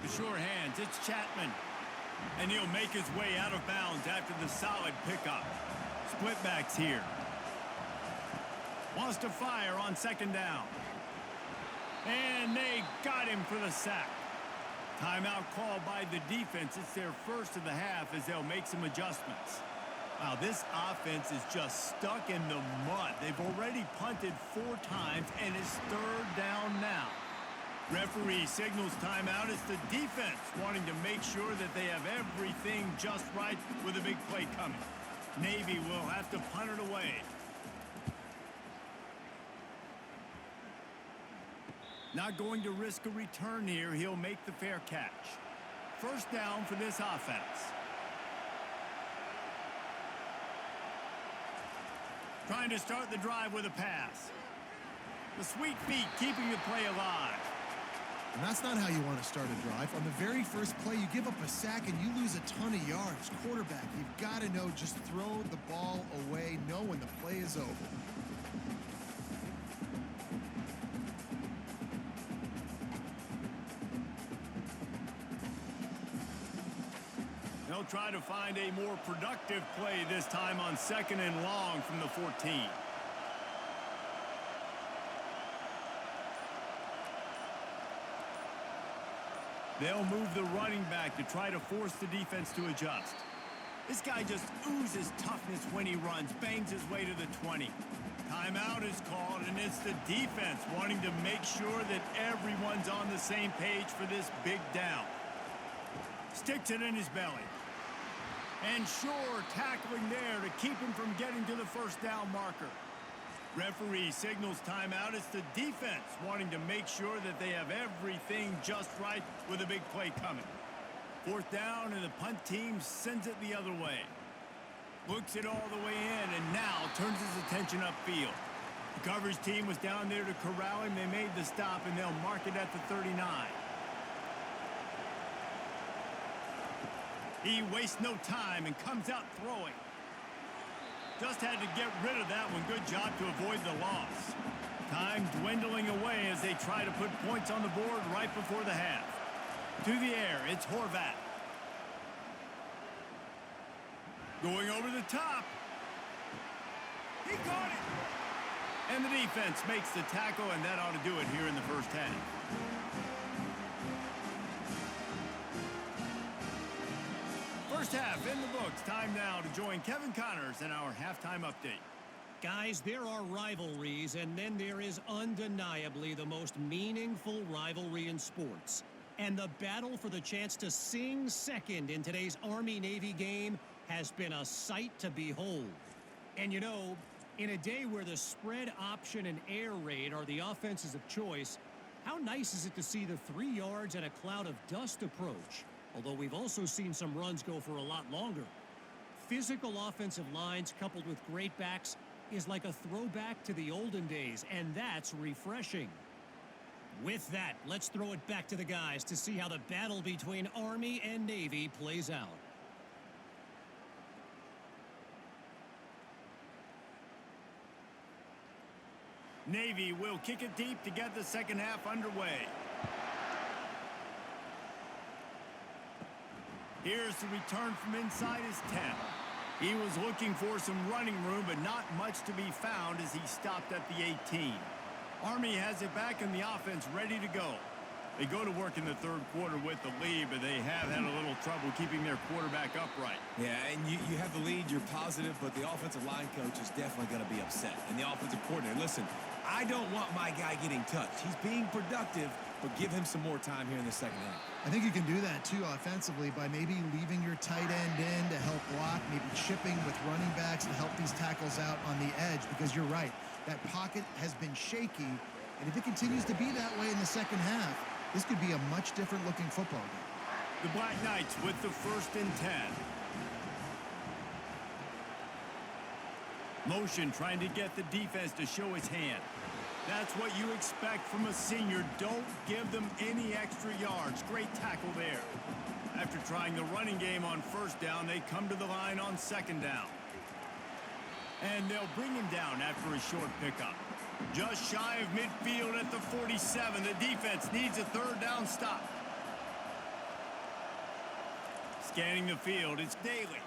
The sure hands, it's Chapman. And he'll make his way out of bounds after the solid pickup. Split backs here. Wants to fire on 2nd down. And they got him for the sack. Timeout called by the defense. It's their first of the half as they'll make some adjustments. Wow, this offense is just stuck in the mud. They've already punted 4 times, and it's 3rd down now. Referee signals timeout. It's the defense wanting to make sure that they have everything just right with a big play coming. Navy will have to punt it away. Not going to risk a return here. He'll make the fair catch. First down for this offense. Trying to start the drive with a pass. The sweet feet keeping the play alive. And that's not how you want to start a drive. On the very first play, you give up a sack and you lose a ton of yards. Quarterback, you've got to know, just throw the ball away, know when the play is over. They'll try to find a more productive play this time on 2nd and long from the 14. They'll move the running back to try to force the defense to adjust. This guy just oozes toughness when he runs, bangs his way to the 20. Timeout is called, and it's the defense wanting to make sure that everyone's on the same page for this big down. Sticks it in his belly. And sure, tackling there to keep him from getting to the first down marker. Referee signals timeout. It's the defense wanting to make sure that they have everything just right with a big play coming. 4th down, and the punt team sends it the other way. Looks it all the way in, and now turns his attention upfield. The coverage team was down there to corral him. They made the stop, and they'll mark it at the 39. He wastes no time and comes out throwing. Just had to get rid of that one. Good job to avoid the loss. Time dwindling away as they try to put points on the board right before the half. To the air, it's Horvat. Going over the top. He caught it. And the defense makes the tackle, and that ought to do it here in the first half. First half in the books. Time now to join Kevin Connors in our halftime update. Guys, there are rivalries, and then there is undeniably the most meaningful rivalry in sports. And the battle for the chance to sing second in today's Army-Navy game has been a sight to behold. And you know, in a day where the spread option and air raid are the offenses of choice, how nice is it to see the 3 yards and a cloud of dust approach? Although we've also seen some runs go for a lot longer. Physical offensive lines coupled with great backs is like a throwback to the olden days, and that's refreshing. With that, let's throw it back to the guys to see how the battle between Army and Navy plays out. Navy will kick it deep to get the second half underway. Here's the return from inside his 10. He was looking for some running room, but not much to be found as he stopped at the 18. Army has it back in the offense ready to go. They go to work in the 3rd quarter with the lead, but they have had a little trouble keeping their quarterback upright. Yeah, and you have the lead, you're positive, but the offensive line coach is definitely going to be upset. And the offensive coordinator, listen, I don't want my guy getting touched. He's being productive, but give him some more time here in the second half. I think you can do that, too, offensively by maybe leaving your tight end in to help block, maybe chipping with running backs to help these tackles out on the edge, because you're right. That pocket has been shaky, and if it continues to be that way in the second half, this could be a much different looking football game. The Black Knights with the 1st and 10. Motion trying to get the defense to show his hand. That's what you expect from a senior. Don't give them any extra yards. Great tackle there. After trying the running game on 1st down, they come to the line on 2nd down. And they'll bring him down after a short pickup. Just shy of midfield at the 47. The defense needs a 3rd down stop. Scanning the field, it's Daly.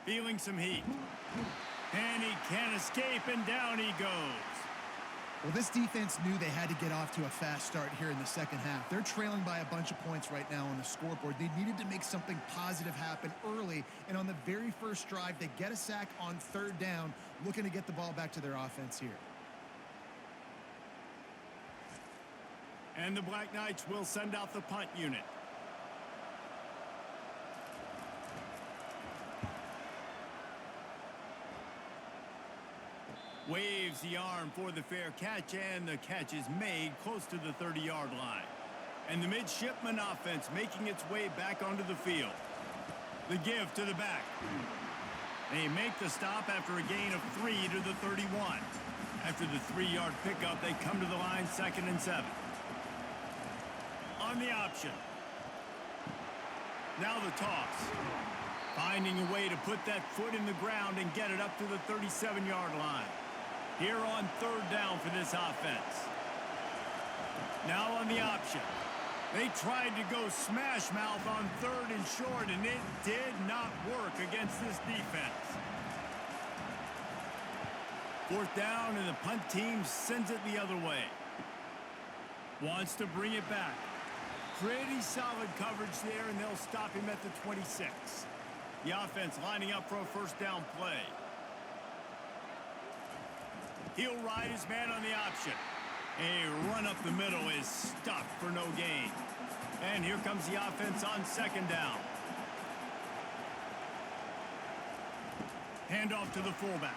Feeling some heat. And he can't escape, and down he goes. Well, this defense knew they had to get off to a fast start here in the second half. They're trailing by a bunch of points right now on the scoreboard. They needed to make something positive happen early, and on the very first drive, they get a sack on 3rd down, looking to get the ball back to their offense here. And the Black Knights will send out the punt unit. Waves the arm for the fair catch, and the catch is made close to the 30-yard line. And the Midshipmen offense making its way back onto the field. The give to the back. They make the stop after a gain of 3 to the 31. After the 3-yard pickup, they come to the line 2nd and 7. On the option. Now the toss. Finding a way to put that foot in the ground and get it up to the 37-yard line. Here on 3rd down for this offense. Now on the option. They tried to go smash mouth on 3rd and short, and it did not work against this defense. 4th down, and the punt team sends it the other way. Wants to bring it back. Pretty solid coverage there, and they'll stop him at the 26. The offense lining up for a 1st down play. He'll ride his man on the option. A run up the middle is stuffed for no gain. And here comes the offense on 2nd down. Handoff to the fullback.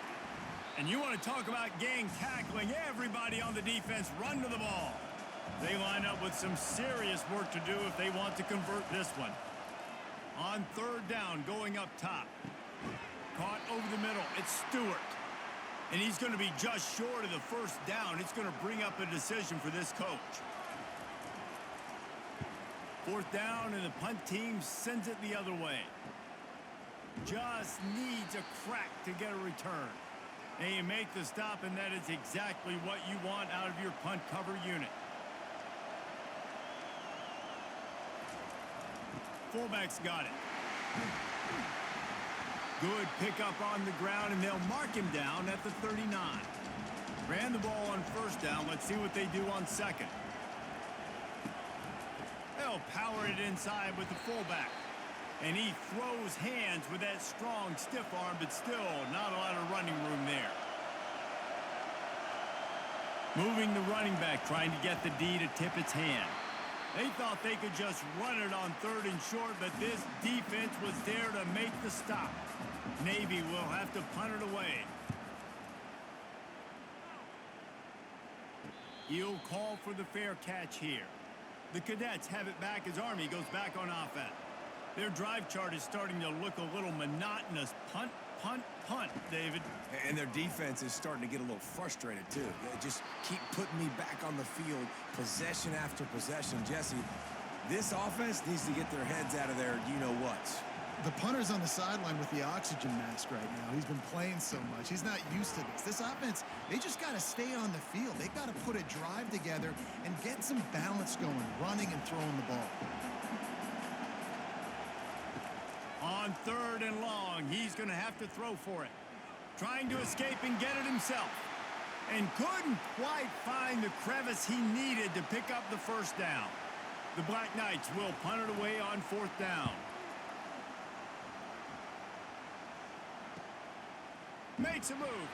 And you want to talk about gang tackling. Everybody on the defense run to the ball. They line up with some serious work to do if they want to convert this one. On 3rd down, going up top. Caught over the middle. It's Stewart. And he's going to be just short of the 1st down. It's going to bring up a decision for this coach. 4th down, and the punt team sends it the other way. Just needs a crack to get a return. And you make the stop, and that is exactly what you want out of your punt cover unit. Fullback's got it. Good pickup on the ground, and they'll mark him down at the 39. Ran the ball on 1st down. Let's see what they do on 2nd. They'll power it inside with the fullback. And he throws hands with that strong, stiff arm, but still not a lot of running room there. Moving the running back, trying to get the D to tip its hand. They thought they could just run it on 3rd and short, but this defense was there to make the stop. Navy will have to punt it away. He'll call for the fair catch here. The Cadets have it back as Army goes back on offense. Their drive chart is starting to look a little monotonous. Punt, punt, punt, David. And their defense is starting to get a little frustrated, too. They just keep putting me back on the field, possession after possession. Jesse, this offense needs to get their heads out of their you-know-whats. The punter's on the sideline with the oxygen mask right now. He's been playing so much. He's not used to this. This offense, they just got to stay on the field. They've got to put a drive together and get some balance going, running and throwing the ball. On 3rd and long, he's going to have to throw for it. Trying to escape and get it himself. And couldn't quite find the crevice he needed to pick up the 1st down. The Black Knights will punt it away on 4th down. Makes a move.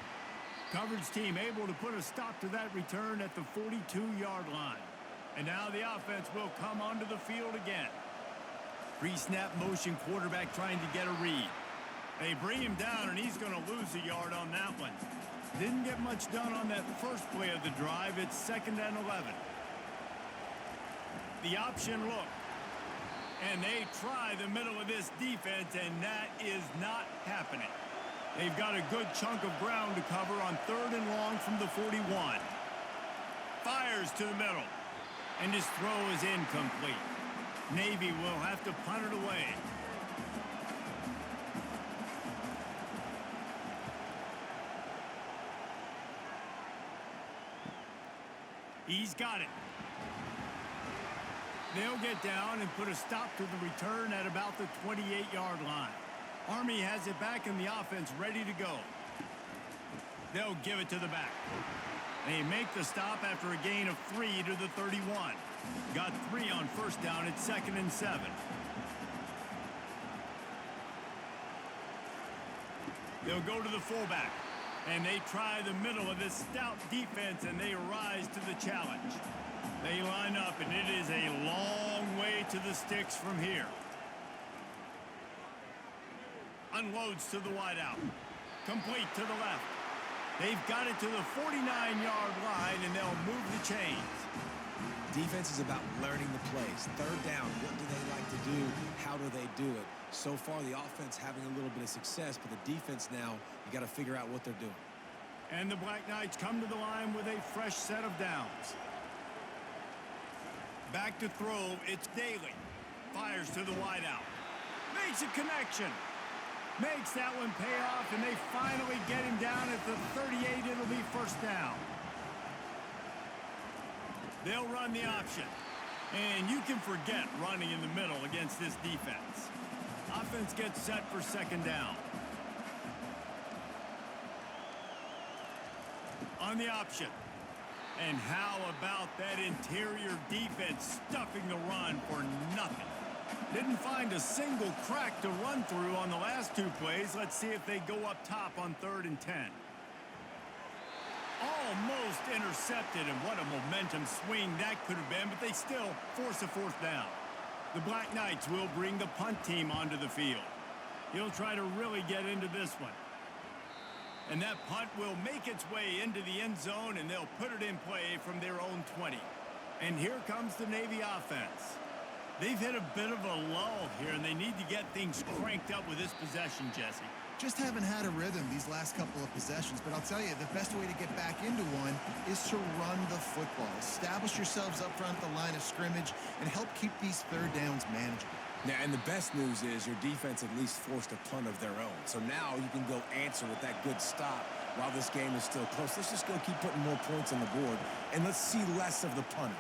Coverage team able to put a stop to that return at the 42-yard line. And now the offense will come onto the field again. Pre-snap motion quarterback trying to get a read. They bring him down, and he's going to lose a yard on that one. Didn't get much done on that first play of the drive. It's 2nd and 11. The option look. And they try the middle of this defense, and that is not happening. They've got a good chunk of ground to cover on 3rd and long from the 41. Fires to the middle. And his throw is incomplete. Navy will have to punt it away. He's got it. They'll get down and put a stop to the return at about the 28-yard line. Army has it back in the offense ready to go. They'll give it to the back. They make the stop after a gain of 3 to the 31. Got 3 on 1st down at 2nd and 7. They'll go to the fullback. And they try the middle of this stout defense, and they rise to the challenge. They line up, and it is a long way to the sticks from here. Unloads to the wideout. Complete to the left. They've got it to the 49-yard line, and they'll move the chains. Defense is about learning the plays. Third down, what do they like to do? How do they do it? So far, the offense having a little bit of success, but the defense now, you got to figure out what they're doing. And the Black Knights come to the line with a fresh set of downs. Back to throw, it's Daly. Fires to the wideout. Makes a connection. Makes that one pay off, and they finally get him down at the 38. It'll be first down. They'll run the option. And you can forget running in the middle against this defense. Offense gets set for second down. On the option. And how about that interior defense stuffing the run for nothing? Didn't find a single crack to run through on the last two plays. Let's see if they go up top on 3rd and 10. Almost intercepted, and what a momentum swing that could have been, but they still force a fourth down. The Black Knights will bring the punt team onto the field. He'll try to really get into this one. And that punt will make its way into the end zone, and they'll put it in play from their own 20. And here comes the Navy offense. They've hit a bit of a lull here, and they need to get things cranked up with this possession, Jesse. Just haven't had a rhythm these last couple of possessions, but I'll tell you, the best way to get back into one is to run the football. Establish yourselves up front at the line of scrimmage and help keep these third downs manageable. Yeah, and the best news is your defense at least forced a punt of their own. So now you can go answer with that good stop while this game is still close. Let's just go keep putting more points on the board, and let's see less of the punter.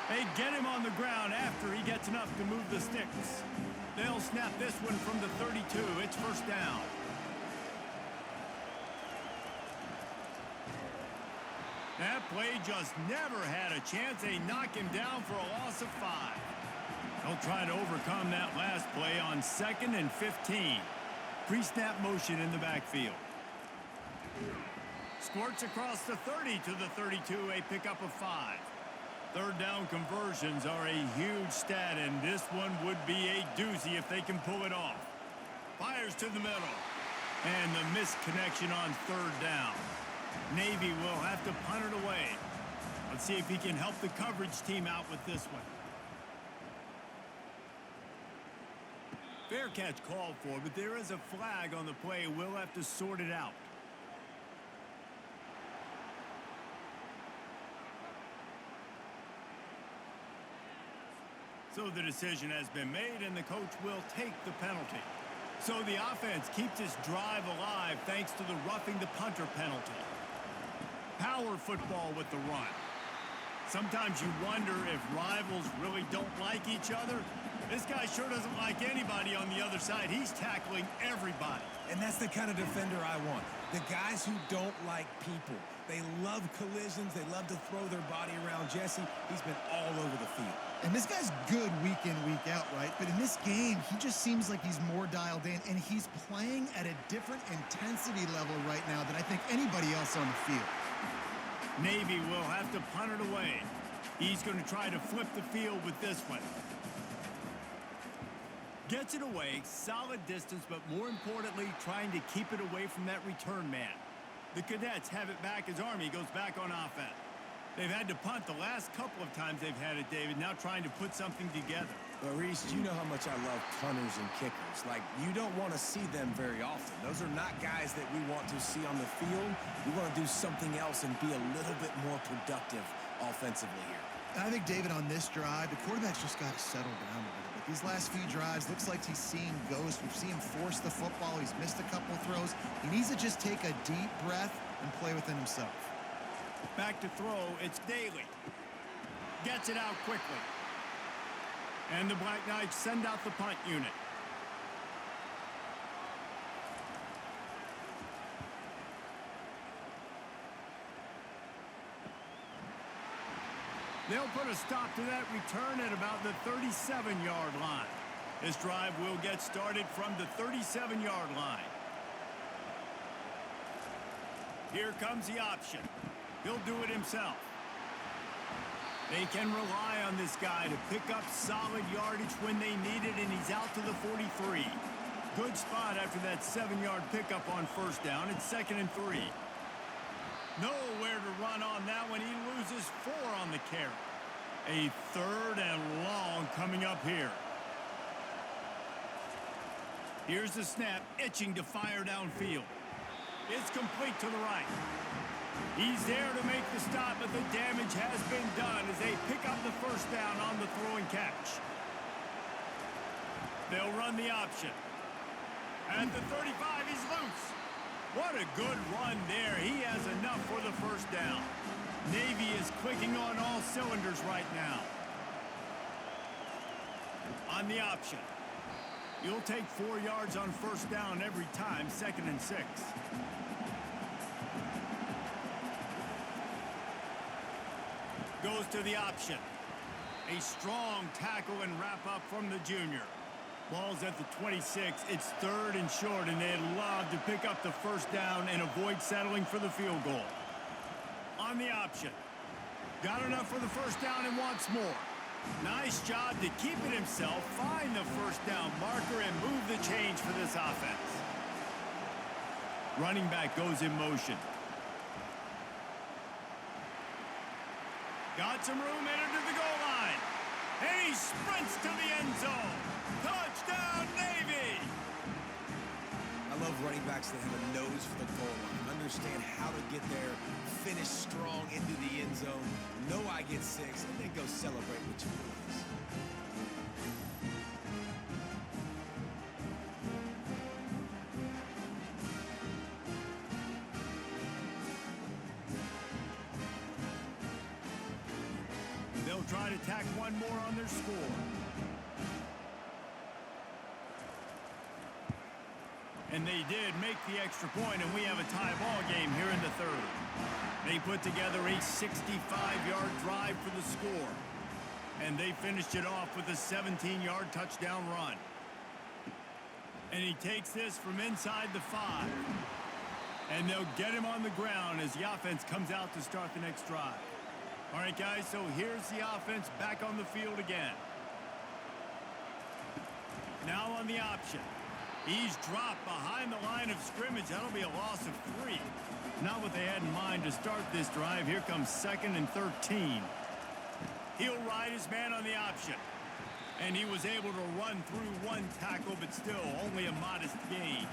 They get him on the ground after he gets enough to move the sticks. They'll snap this one from the 32. It's first down. That play just never had a chance. They knock him down for a loss of 5. They'll try to overcome that last play on 2nd and 15. Pre-snap motion in the backfield. Squirts across the 30 to the 32, a pickup of 5. Third down conversions are a huge stat, and this one would be a doozy if they can pull it off. Fires to the middle. And the missed connection on 3rd down. Navy will have to punt it away. Let's see if he can help the coverage team out with this one. Fair catch called for, but there is a flag on the play. We'll have to sort it out. So the decision has been made, and the coach will take the penalty. So the offense keeps its drive alive thanks to the roughing the punter penalty. Power football with the run. Sometimes you wonder if rivals really don't like each other. This guy sure doesn't like anybody on the other side. He's tackling everybody. And that's the kind of defender I want. The guys who don't like people. They love collisions. They love to throw their body around. Jesse, he's been all over the field. And this guy's good week in, week out, right? But in this game, he just seems like he's more dialed in, and he's playing at a different intensity level right now than I think anybody else on the field. Navy will have to punt it away. He's going to try to flip the field with this one. Gets it away, solid distance, but more importantly, trying to keep it away from that return man. The Cadets have it back as Army goes back on offense. They've had to punt the last couple of times they've had it, David, now trying to put something together. Well, Reese, you know how much I love punters and kickers. Like, you don't want to see them very often. Those are not guys that we want to see on the field. We want to do something else and be a little bit more productive offensively here. And I think, David, on this drive, the quarterback's just got to settle down a little bit. These last few drives, looks like he's seeing ghosts. We've seen him force the football. He's missed a couple of throws. He needs to just take a deep breath and play within himself. Back to throw, it's Daly. Gets it out quickly. And the Black Knights send out the punt unit. They'll put a stop to that return at about the 37-yard line. This drive will get started from the 37-yard line. Here comes the option. He'll do it himself. They can rely on this guy to pick up solid yardage when they need it, and he's out to the 43. Good spot after that 7-yard pickup on first down. It's 2nd and 3. Nowhere to run on that one. He loses 4 on the carry. A 3rd and long coming up here. Here's the snap, itching to fire downfield. It's complete to the right. He's there to make the stop, but the damage has been done as they pick up the first down on the throw and catch. They'll run the option. At the 35, he's loose. What a good run there. He has enough for the first down. Navy is clicking on all cylinders right now. On the option. You'll take 4 yards on first down every time, 2nd and 6. Goes to the option. A strong tackle and wrap up from the junior. Ball's at the 26. It's 3rd and short, and they'd love to pick up the first down and avoid settling for the field goal. On the option. Got enough for the first down and wants more. Nice job to keep it himself, find the first down marker, and move the change for this offense. Running back goes in motion. Got some room, headed to the goal line. And he sprints to the end zone. Touchdown, Navy! I love running backs that have a nose for the goal line, understand how to get there, finish strong into the end zone, know I get 6, and then go celebrate with your boys. They'll try to tack one more on their score. And they did make the extra point, and we have a tie ball game here in the 3rd. They put together a 65-yard drive for the score. And they finished it off with a 17-yard touchdown run. And he takes this from inside the 5. And they'll get him on the ground as the offense comes out to start the next drive. All right, guys, so here's the offense back on the field again. Now on the option. He's dropped behind the line of scrimmage. That'll be a loss of 3. Not what they had in mind to start this drive. Here comes 2nd and 13. He'll ride his man on the option. And he was able to run through 1 tackle, but still only a modest gain.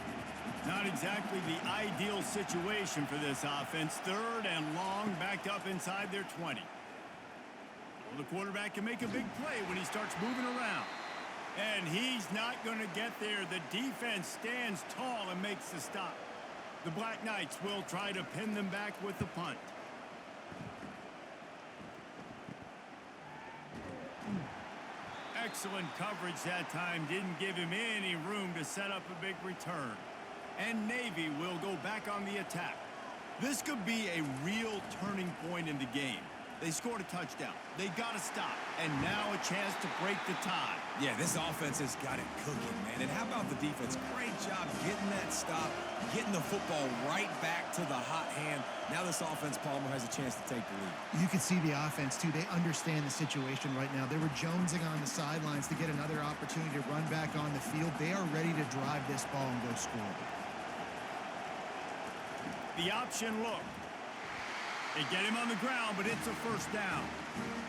Not exactly the ideal situation for this offense. 3rd and long, backed up inside their 20. Well, the quarterback can make a big play when he starts moving around. And he's not going to get there. The defense stands tall and makes the stop. The Black Knights will try to pin them back with the punt. Excellent coverage that time. Didn't give him any room to set up a big return. And Navy will go back on the attack. This could be a real turning point in the game. They scored a touchdown. They got to stop. And now a chance to break the tie. Yeah, this offense has got it cooking, man. And how about the defense? Great job getting that stop, getting the football right back to the hot hand. Now this offense, Palmer, has a chance to take the lead. You can see the offense, too. They understand the situation right now. They were jonesing on the sidelines to get another opportunity to run back on the field. They are ready to drive this ball and go score. The option look. They get him on the ground, but it's a first down.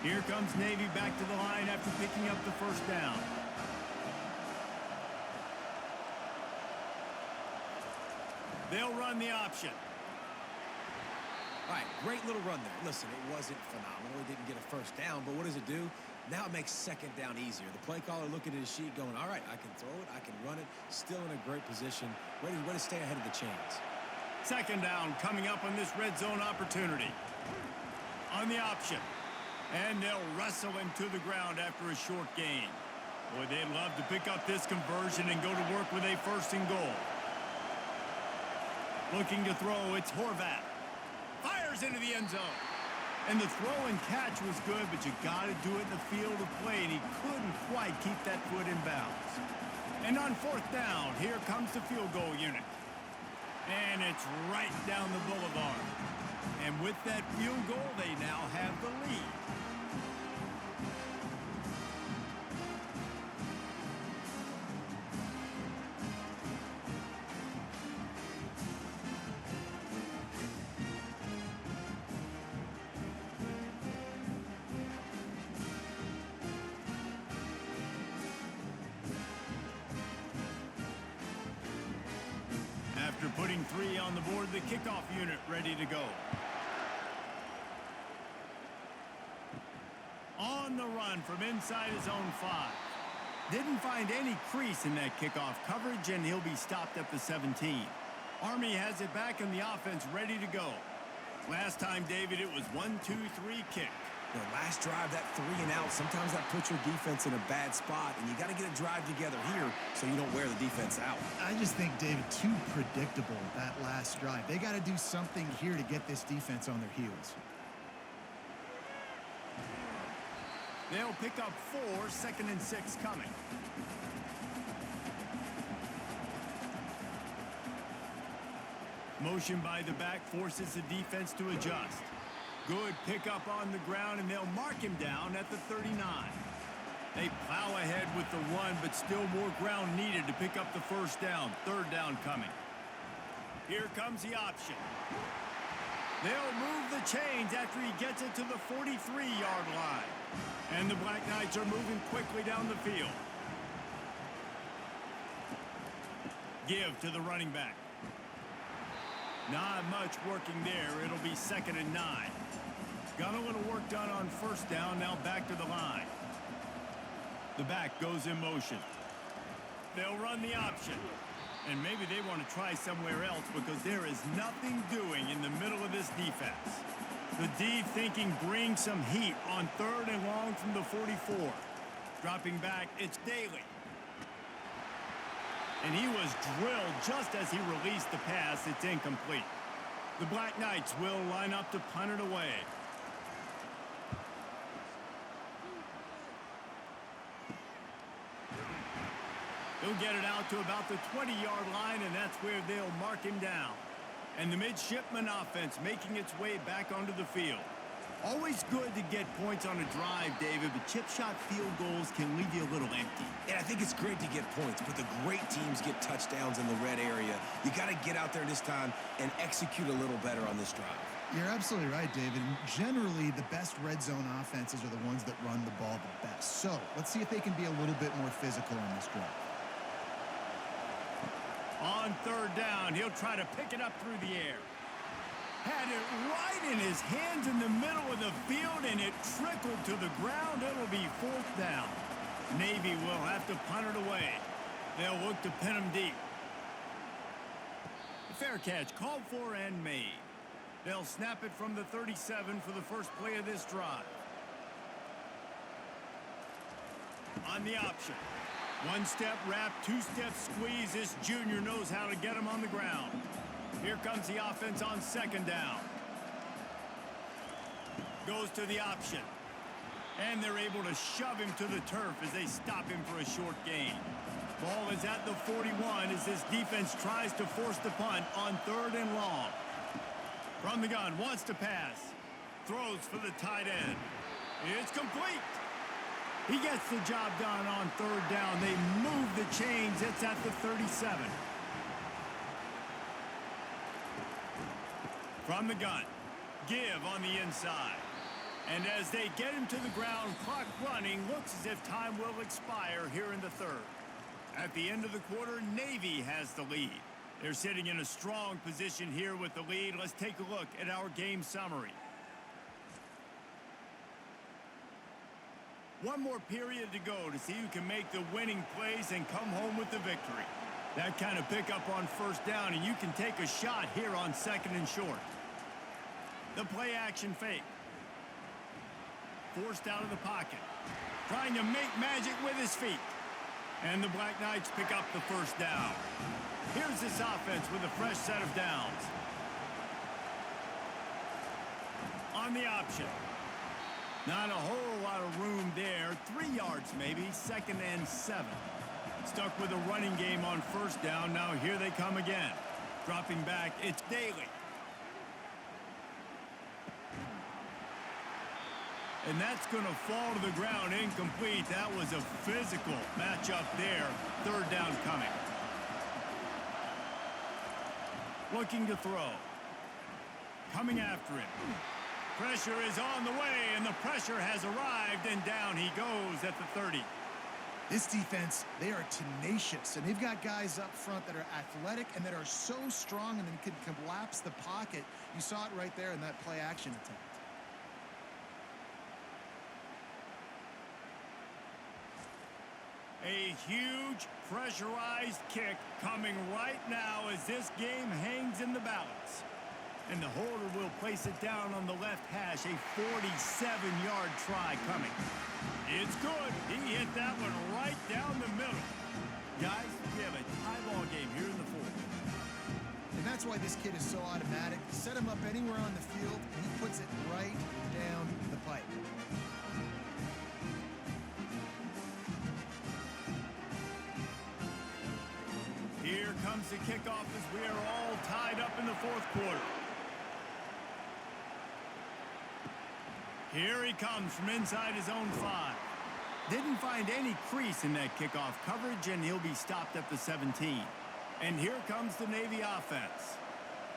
Here comes Navy back to the line after picking up the first down. They'll run the option. All right, great little run there. Listen, it wasn't phenomenal. It didn't get a first down, but what does it do? Now it makes 2nd down easier. The play caller looking at his sheet going, all right, I can throw it, I can run it, still in a great position, ready to stay ahead of the chains. 2nd down coming up on this red zone opportunity. On the option. And they'll wrestle him to the ground after a short gain. Boy, they'd love to pick up this conversion and go to work with a 1st and goal. Looking to throw, it's Horvat. Fires into the end zone. And the throw and catch was good, but you got to do it in the field of play, and he couldn't quite keep that foot in bounds. And on 4th down, here comes the field goal unit. And it's right down the boulevard. And with that field goal, they now have the lead. 3 on the board, the kickoff unit ready to go. On the run from inside his own 5. Didn't find any crease in that kickoff coverage, and he'll be stopped at the 17. Army has it back in the offense ready to go. Last time, David, it was 1-2-3 kick. The last drive, that 3 and out, sometimes that puts your defense in a bad spot, and you got to get a drive together here so you don't wear the defense out. I just think, David, too predictable, that last drive. They got to do something here to get this defense on their heels. They'll pick up 4, 2nd and 6 coming. Motion by the back forces the defense to adjust. Good pickup on the ground, and they'll mark him down at the 39. They plow ahead with the 1, but still more ground needed to pick up the first down. 3rd down coming. Here comes the option. They'll move the chains after he gets it to the 43-yard line. And the Black Knights are moving quickly down the field. Give to the running back. Not much working there. It'll be 2nd and 9. Got a little work done on 1st down. Now back to the line. The back goes in motion. They'll run the option. And maybe they want to try somewhere else because there is nothing doing in the middle of this defense. The D thinking bring some heat on 3rd and long from the 44. Dropping back, it's Daly. And he was drilled just as he released the pass. It's incomplete. The Black Knights will line up to punt it away. He'll get it out to about the 20-yard line, and that's where they'll mark him down. And the Midshipmen offense making its way back onto the field. Always good to get points on a drive, David, but chip shot field goals can leave you a little empty. And I think it's great to get points, but the great teams get touchdowns in the red area. You got to get out there this time and execute a little better on this drive. You're absolutely right, David. Generally, the best red zone offenses are the ones that run the ball the best. So let's see if they can be a little bit more physical on this drive. On 3rd down, he'll try to pick it up through the air. Had it right in his hands in the middle of the field, and it trickled to the ground. It'll be 4th down. Navy will have to punt it away. They'll look to pin him deep. The fair catch called for and made. They'll snap it from the 37 for the first play of this drive. On the option. 1-step wrap, 2-step squeeze. This junior knows how to get him on the ground. Here comes the offense on 2nd down. Goes to the option. And they're able to shove him to the turf as they stop him for a short gain. Ball is at the 41 as this defense tries to force the punt on 3rd and long. From the gun, wants to pass. Throws for the tight end. It's complete. He gets the job done on 3rd down. They move the chains. It's at the 37. From the gun, give on the inside. And as they get him to the ground, clock running, looks as if time will expire here in the 3rd. At the end of the quarter, Navy has the lead. They're sitting in a strong position here with the lead. Let's take a look at our game summary. One more period to go to see who can make the winning plays and come home with the victory. That kind of pickup on 1st down, and you can take a shot here on 2nd and short. The play action fake. Forced out of the pocket. Trying to make magic with his feet. And the Black Knights pick up the 1st down. Here's this offense with a fresh set of downs. On the option. Not a whole lot of room there. 3 yards maybe. 2nd and 7. Stuck with a running game on 1st down. Now here they come again. Dropping back, it's Daly. And that's going to fall to the ground incomplete. That was a physical matchup there. 3rd down coming. Looking to throw. Coming after him. Pressure is on the way, and the pressure has arrived, and down he goes at the 30. This defense, they are tenacious, and they've got guys up front that are athletic and that are so strong and then can collapse the pocket. You saw it right there in that play-action attempt. A huge pressurized kick coming right now as this game hangs in the balance. And the holder will place it down on the left hash. A 47-yard try coming. It's good. He hit that one right down the middle. Guys, we have a tie ball game here in the fourth. And that's why this kid is so automatic. Set him up anywhere on the field, and he puts it right down the pipe. Here comes the kickoff as we are all tied up in the fourth quarter. Here he comes from inside his own 5. Didn't find any crease in that kickoff coverage, and he'll be stopped at the 17. And here comes the Navy offense.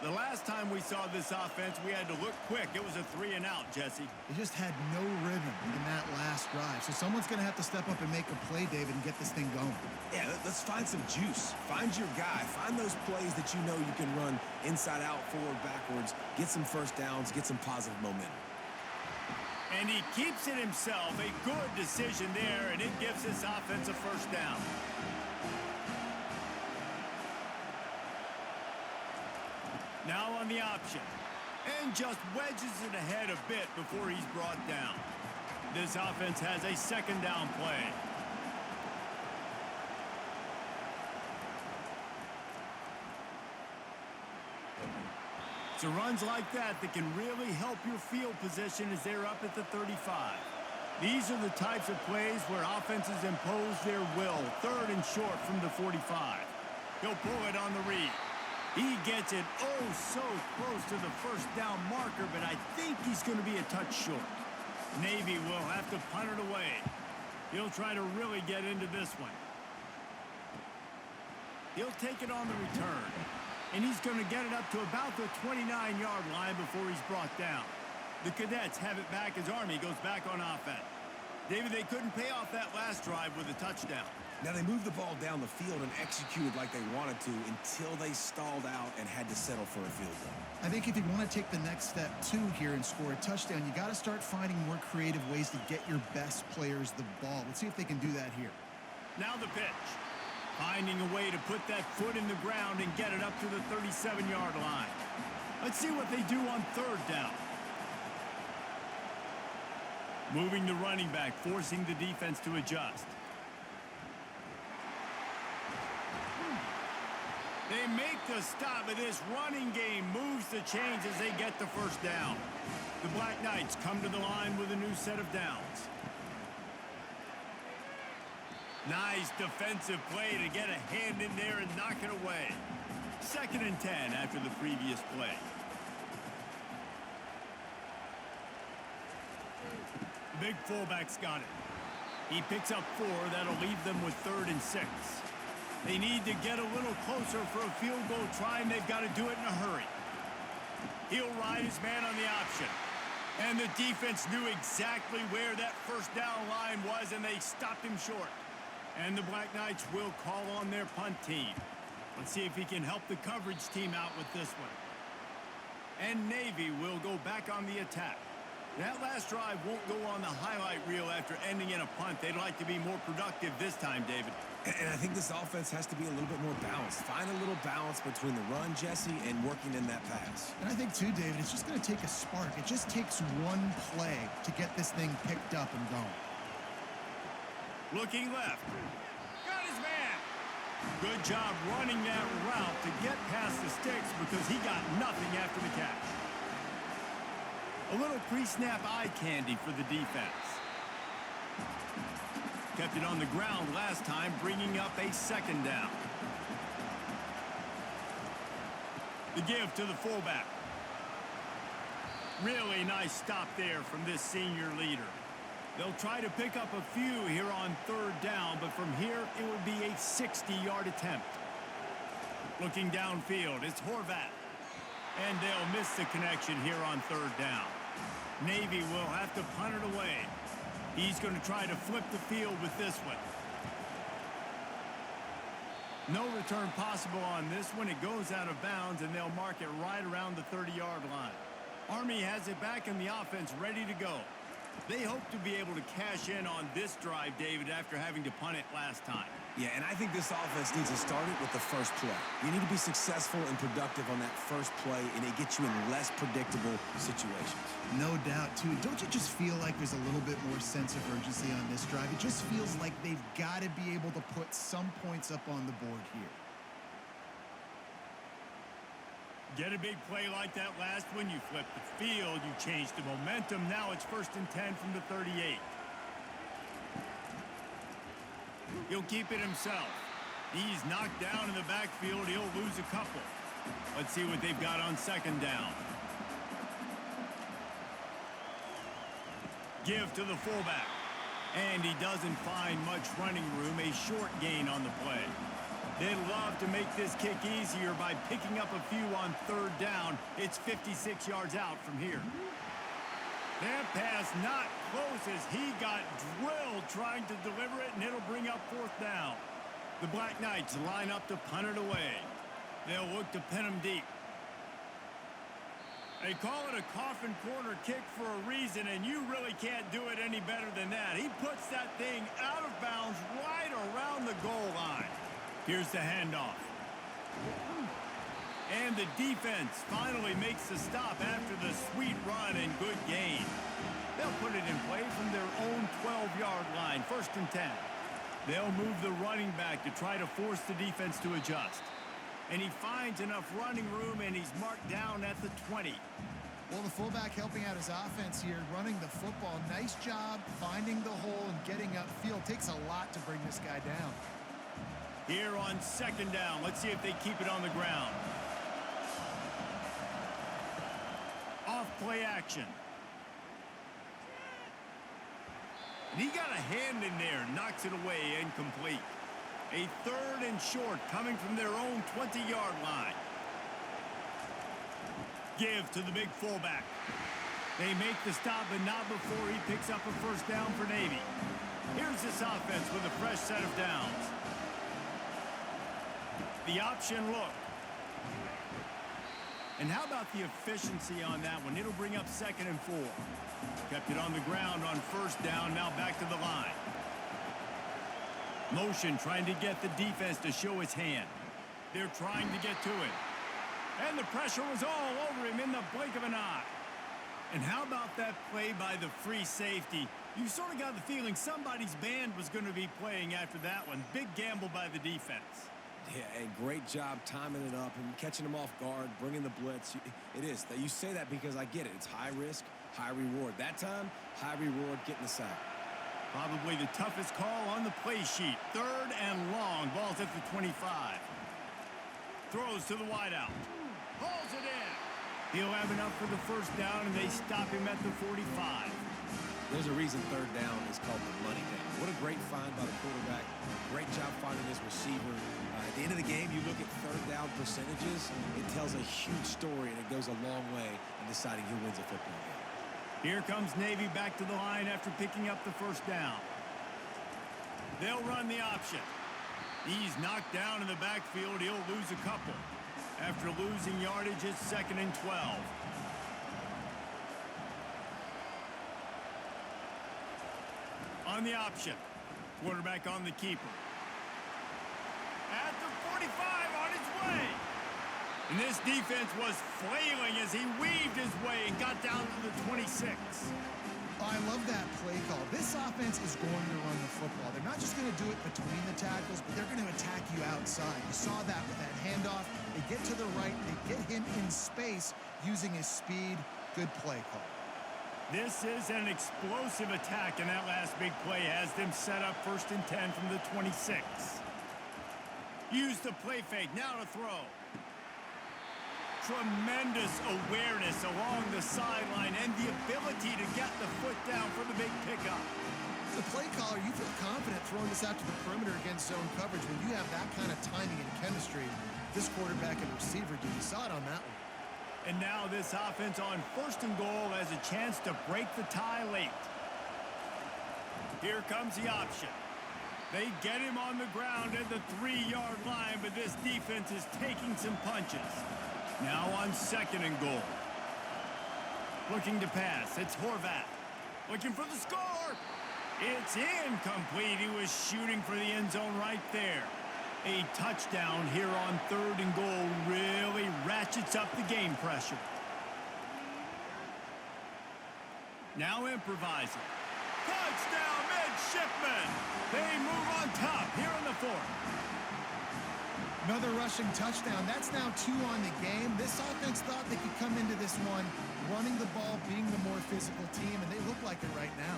The last time we saw this offense, we had to look quick. It was a 3-and-out, Jesse. They just had no rhythm in that last drive. So someone's going to have to step up and make a play, David, and get this thing going. Yeah, let's find some juice. Find your guy. Find those plays that you know you can run inside out, forward, backwards, get some first downs, get some positive momentum. And he keeps it himself. A good decision there, and it gives this offense a first down. Now on the option. And just wedges it ahead a bit before he's brought down. This offense has a second down play. It's runs like that that can really help your field position as they're up at the 35. These are the types of plays where offenses impose their will. 3rd and short from the 45. He'll pull it on the read. He gets it oh so close to the first down marker, but I think he's going to be a touch short. Navy will have to punt it away. He'll try to really get into this one. He'll take it on the return. And he's going to get it up to about the 29-yard line before he's brought down. The Cadets have it back as Army goes back on offense. David, they couldn't pay off that last drive with a touchdown. Now, they moved the ball down the field and executed like they wanted to until they stalled out and had to settle for a field goal. I think if you want to take the next step, too, here and score a touchdown, you got to start finding more creative ways to get your best players the ball. Let's see if they can do that here. Now the pitch. Finding a way to put that foot in the ground and get it up to the 37-yard line. Let's see what they do on 3rd down. Moving the running back, forcing the defense to adjust. They make the stop, but this running game moves the chains as they get the first down. The Black Knights come to the line with a new set of downs. Nice defensive play to get a hand in there and knock it away. 2nd and 10 after the previous play. Big fullback's got it. He picks up 4. That'll leave them with 3rd and 6. They need to get a little closer for a field goal try, and they've got to do it in a hurry. He'll ride his man on the option. And the defense knew exactly where that first down line was, and they stopped him short. And the Black Knights will call on their punt team. Let's see if he can help the coverage team out with this one. And Navy will go back on the attack. That last drive won't go on the highlight reel after ending in a punt. They'd like to be more productive this time, David. And I think this offense has to be a little bit more balanced. Find a little balance between the run, Jesse, and working in that pass. And I think, too, David, it's just going to take a spark. It just takes one play to get this thing picked up and going. Looking left. Got his man. Good job running that route to get past the sticks because he got nothing after the catch. A little pre-snap eye candy for the defense. Kept it on the ground last time, bringing up a 2nd down. The give to the fullback. Really nice stop there from this senior leader. They'll try to pick up a few here on 3rd down, but from here it will be a 60-yard attempt. Looking downfield, it's Horvat. And they'll miss the connection here on 3rd down. Navy will have to punt it away. He's going to try to flip the field with this one. No return possible on this one. It goes out of bounds, and they'll mark it right around the 30-yard line. Army has it back in the offense, ready to go. They hope to be able to cash in on this drive, David, after having to punt it last time. Yeah, and I think this offense needs to start it with the first play. You need to be successful and productive on that first play, and it gets you in less predictable situations. No doubt, too. Don't you just feel like there's a little bit more sense of urgency on this drive? It just feels like they've got to be able to put some points up on the board here. Get a big play like that last one, you flip the field, you change the momentum. Now it's 1st and 10 from the 38. He'll keep it himself. He's knocked down in the backfield. He'll lose a couple. Let's see what they've got on 2nd down. Give to the fullback. And he doesn't find much running room. A short gain on the play. They'd love to make this kick easier by picking up a few on 3rd down. It's 56 yards out from here. That pass not close as he got drilled trying to deliver it, and it'll bring up 4th down. The Black Knights line up to punt it away. They'll look to pin him deep. They call it a coffin corner kick for a reason, and you really can't do it any better than that. He puts that thing out of bounds right around the goal line. Here's the handoff. And the defense finally makes the stop after the sweet run and good gain. They'll put it in play from their own 12-yard line, 1st and 10. They'll move the running back to try to force the defense to adjust. And he finds enough running room, and he's marked down at the 20. Well, the fullback helping out his offense here, running the football. Nice job finding the hole and getting upfield. Takes a lot to bring this guy down. Here on 2nd down, let's see if they keep it on the ground. Off play action. And he got a hand in there, knocks it away, incomplete. A 3rd and short coming from their own 20-yard line. Give to the big fullback. They make the stop, but not before he picks up a 1st down for Navy. Here's this offense with a fresh set of downs. The option look. And how about the efficiency on that one? It'll bring up 2nd and 4. Kept it on the ground on 1st down, now back to the line. Motion trying to get the defense to show his hand. They're trying to get to it. And the pressure was all over him in the blink of an eye. And how about that play by the free safety? You sort of got the feeling somebody's band was going to be playing after that one. Big gamble by the defense. Yeah, and great job timing it up and catching them off guard, bringing the blitz. It is. You say that because I get it. It's high risk, high reward. That time, high reward, getting the sack. Probably the toughest call on the play sheet. 3rd and long. Ball's at the 25. Throws to the wideout. Hauls it in. He'll have enough for the 1st down, and they stop him at the 45. There's a reason 3rd down is called the money down. What a great find by the quarterback. Great job finding his receiver. At the end of the game, you look at 3rd down percentages. It tells a huge story, and it goes a long way in deciding who wins a football game. Here comes Navy back to the line after picking up the 1st down. They'll run the option. He's knocked down in the backfield. He'll lose a couple. After losing yardage, it's 2nd and 12. On the option. Quarterback on the keeper. At the 45, on his way. And this defense was flailing as he weaved his way and got down to the 26. Oh, I love that play call. This offense is going to run the football. They're not just going to do it between the tackles, but they're going to attack you outside. You saw that with that handoff. They get to the right. They get him in space using his speed. Good play call. This is an explosive attack, and that last big play has them set up 1st and 10 from the 26. Use the play fake. Now to throw. Tremendous awareness along the sideline and the ability to get the foot down for the big pickup. The play caller, you feel confident throwing this out to the perimeter against zone coverage when you have that kind of timing and chemistry. This quarterback and receiver do. You saw it on that one. And now this offense on 1st and goal has a chance to break the tie late. Here comes the option. They get him on the ground at the 3-yard line, but this defense is taking some punches. Now on 2nd and goal. Looking to pass. It's Horvath. Looking for the score. It's incomplete. He was shooting for the end zone right there. A touchdown here on 3rd and goal really ratchets up the game pressure. Now improvising. Touchdown, Midshipmen! They move on top here in the 4th. Another rushing touchdown. That's now 2 on the game. This offense thought they could come into this one running the ball, being the more physical team, and they look like it right now.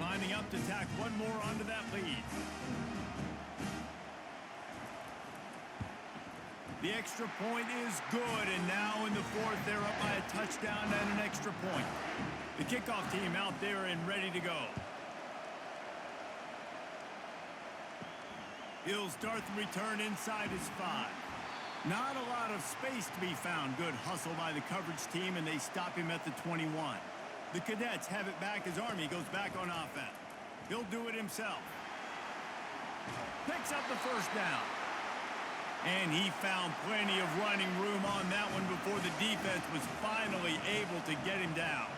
Lining up to tack one more onto that lead. The extra point is good, and now in the 4th, they're up by a touchdown and an extra point. The kickoff team out there and ready to go. He'll start the return inside his 5. Not a lot of space to be found. Good hustle by the coverage team, and they stop him at the 21. The Cadets have it back as Army goes back on offense. He'll do it himself. Picks up the 1st down. And he found plenty of running room on that one before the defense was finally able to get him down.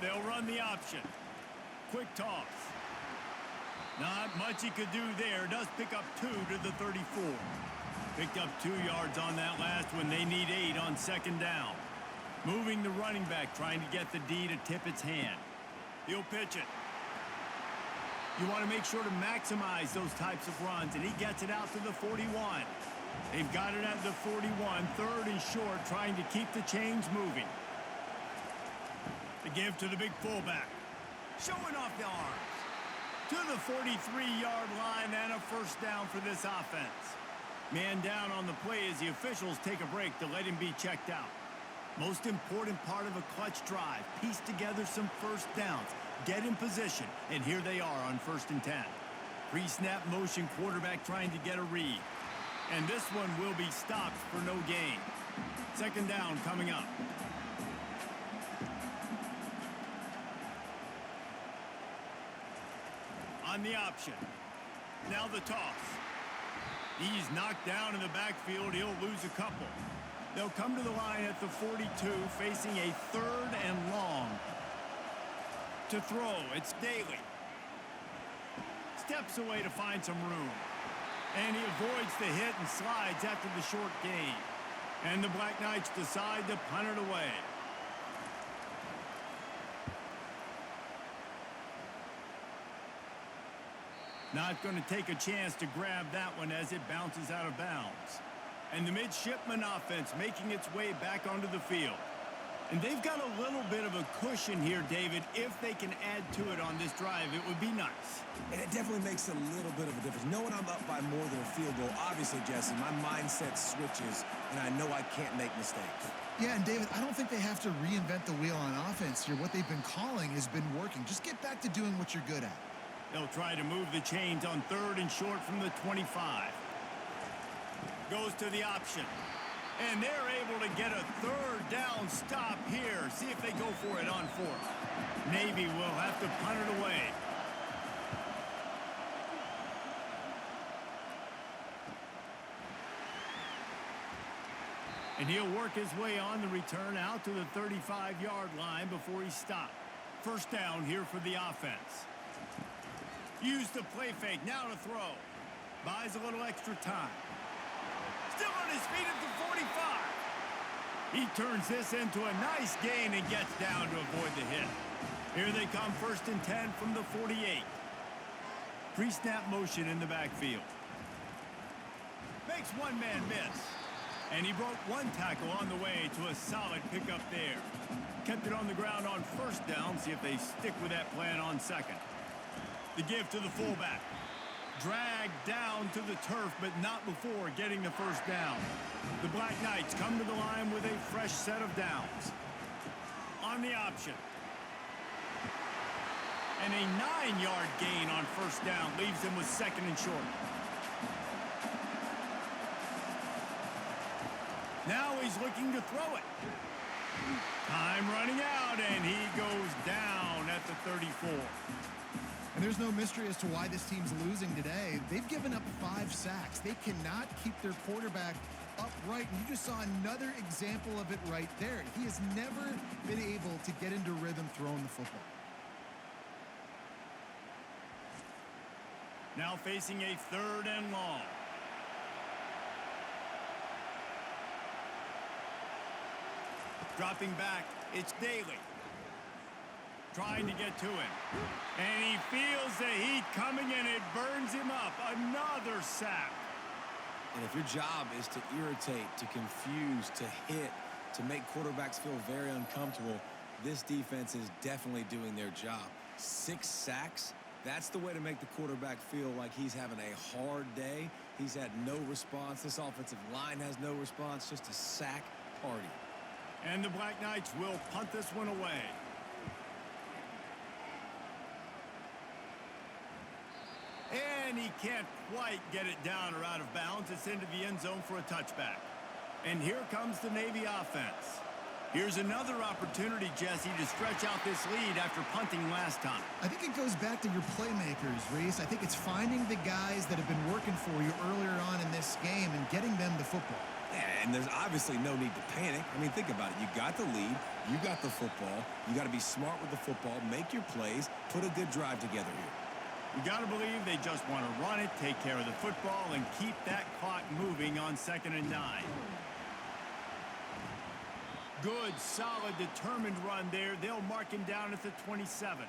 They'll run the option. Quick toss. Not much he could do there. Does pick up 2 to the 34. Picked up 2 yards on that last one. They need 8 on 2nd down. Moving the running back, trying to get the D to tip its hand. He'll pitch it. You want to make sure to maximize those types of runs, and he gets it out to the 41. They've got it at the 41, 3rd and short, trying to keep the chains moving. The give to the big fullback. Showing off the arms. To the 43-yard line and a 1st down for this offense. Man down on the play as the officials take a break to let him be checked out. Most important part of a clutch drive. Piece together some 1st downs. Get in position, and here they are on 1st and 10. Pre-snap motion, quarterback trying to get a read. And this one will be stopped for no gain. 2nd down coming up. On the option. Now the toss. He's knocked down in the backfield. He'll lose a couple. They'll come to the line at the 42, facing a 3rd and long. To throw, it's Daly. Steps away to find some room. And he avoids the hit and slides after the short gain. And the Black Knights decide to punt it away. Not going to take a chance to grab that one as it bounces out of bounds. And the Midshipmen offense making its way back onto the field. And they've got a little bit of a cushion here, David. If they can add to it on this drive, it would be nice. And it definitely makes a little bit of a difference. Knowing I'm up by more than a field goal, obviously, Jesse, my mindset switches, and I know I can't make mistakes. Yeah, and David, I don't think they have to reinvent the wheel on offense here. What they've been calling has been working. Just get back to doing what you're good at. They'll try to move the chains on 3rd and short from the 25. Goes to the option. And they're able to get a 3rd down stop here. See if they go for it on 4th. Navy will have to punt it away. And he'll work his way on the return out to the 35-yard line before he's stopped. 1st down here for the offense. Use the play fake, now to throw. Buys a little extra time. Still on his feet at the 45. He turns this into a nice gain and gets down to avoid the hit. Here they come, 1st and 10 from the 48. Pre-snap motion in the backfield. Makes one man miss. And he broke one tackle on the way to a solid pickup there. Kept it on the ground on 1st down. See if they stick with that plan on 2nd. The give to the fullback. Dragged down to the turf, but not before getting the 1st down. The Black Knights come to the line with a fresh set of downs. On the option. And a 9-yard gain on 1st down leaves them with 2nd and short. he's looking to throw it. Time running out, and he goes down at the 34. And there's no mystery as to why this team's losing today. They've given up 5 sacks. They cannot keep their quarterback upright, and you just saw another example of it right there. He has never been able to get into rhythm throwing the football. Now facing a 3rd and long. Dropping back, it's Daly. Trying to get to him. And he feels the heat coming, and it burns him up. Another sack. And if your job is to irritate, to confuse, to hit, to make quarterbacks feel very uncomfortable, this defense is definitely doing their job. 6 sacks, that's the way to make the quarterback feel like he's having a hard day. He's had no response. This offensive line has no response, just a sack party. And the Black Knights will punt this one away. And he can't quite get it down or out of bounds. It's into the end zone for a touchback. And here comes the Navy offense. Here's another opportunity, Jesse, to stretch out this lead after punting last time. I think it goes back to your playmakers, Reese. I think it's finding the guys that have been working for you earlier on in this game and getting them the football. Yeah, and there's obviously no need to panic. I mean, think about it. You got the lead. You got the football. You got to be smart with the football. Make your plays. Put a good drive together here. You got to believe they just want to run it, take care of the football, and keep that clock moving on 2nd and 9. Good, solid, determined run there. They'll mark him down at the 27.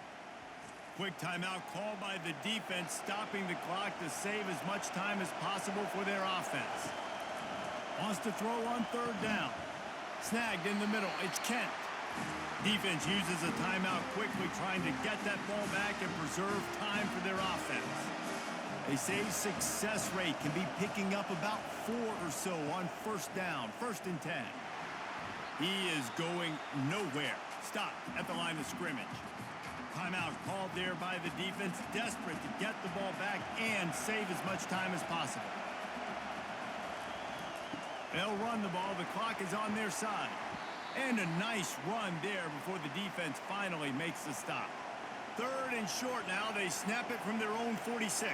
Quick timeout called by the defense, stopping the clock to save as much time as possible for their offense. Wants to throw on 3rd down. Snagged in the middle. It's Kent. Defense uses a timeout quickly, trying to get that ball back and preserve time for their offense. They say success rate can be picking up about 4 or so on 1st down, 1st and 10. He is going nowhere. Stopped at the line of scrimmage. Timeout called there by the defense, desperate to get the ball back and save as much time as possible. They'll run the ball. The clock is on their side. And a nice run there before the defense finally makes the stop. 3rd and short now. They snap it from their own 46.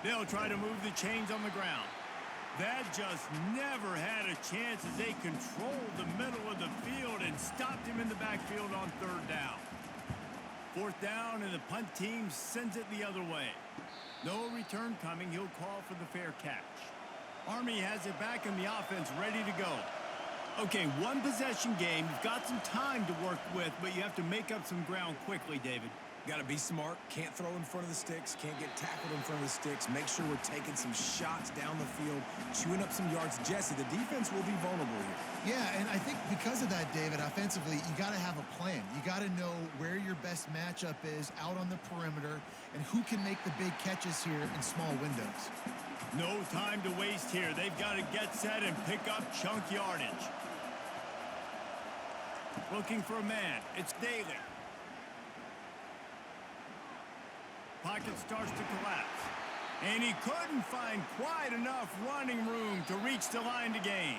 They'll try to move the chains on the ground. That just never had a chance as they controlled the middle of the field and stopped him in the backfield on 3rd down. 4th down, and the punt team sends it the other way. No return coming. He'll call for the fair catch. Army has it back in the offense, ready to go. Okay, 1 possession game. You've got some time to work with, but you have to make up some ground quickly, David. Got to be smart. Can't throw in front of the sticks. Can't get tackled in front of the sticks. Make sure we're taking some shots down the field, chewing up some yards. Jesse, the defense will be vulnerable here. Yeah, and I think because of that, David, offensively, you got to have a plan. You got to know where your best matchup is out on the perimeter and who can make the big catches here in small windows. No time to waste here. They've got to get set and pick up chunk yardage. Looking for a man. It's Daly. Pocket starts to collapse. And he couldn't find quite enough running room to reach the line to gain.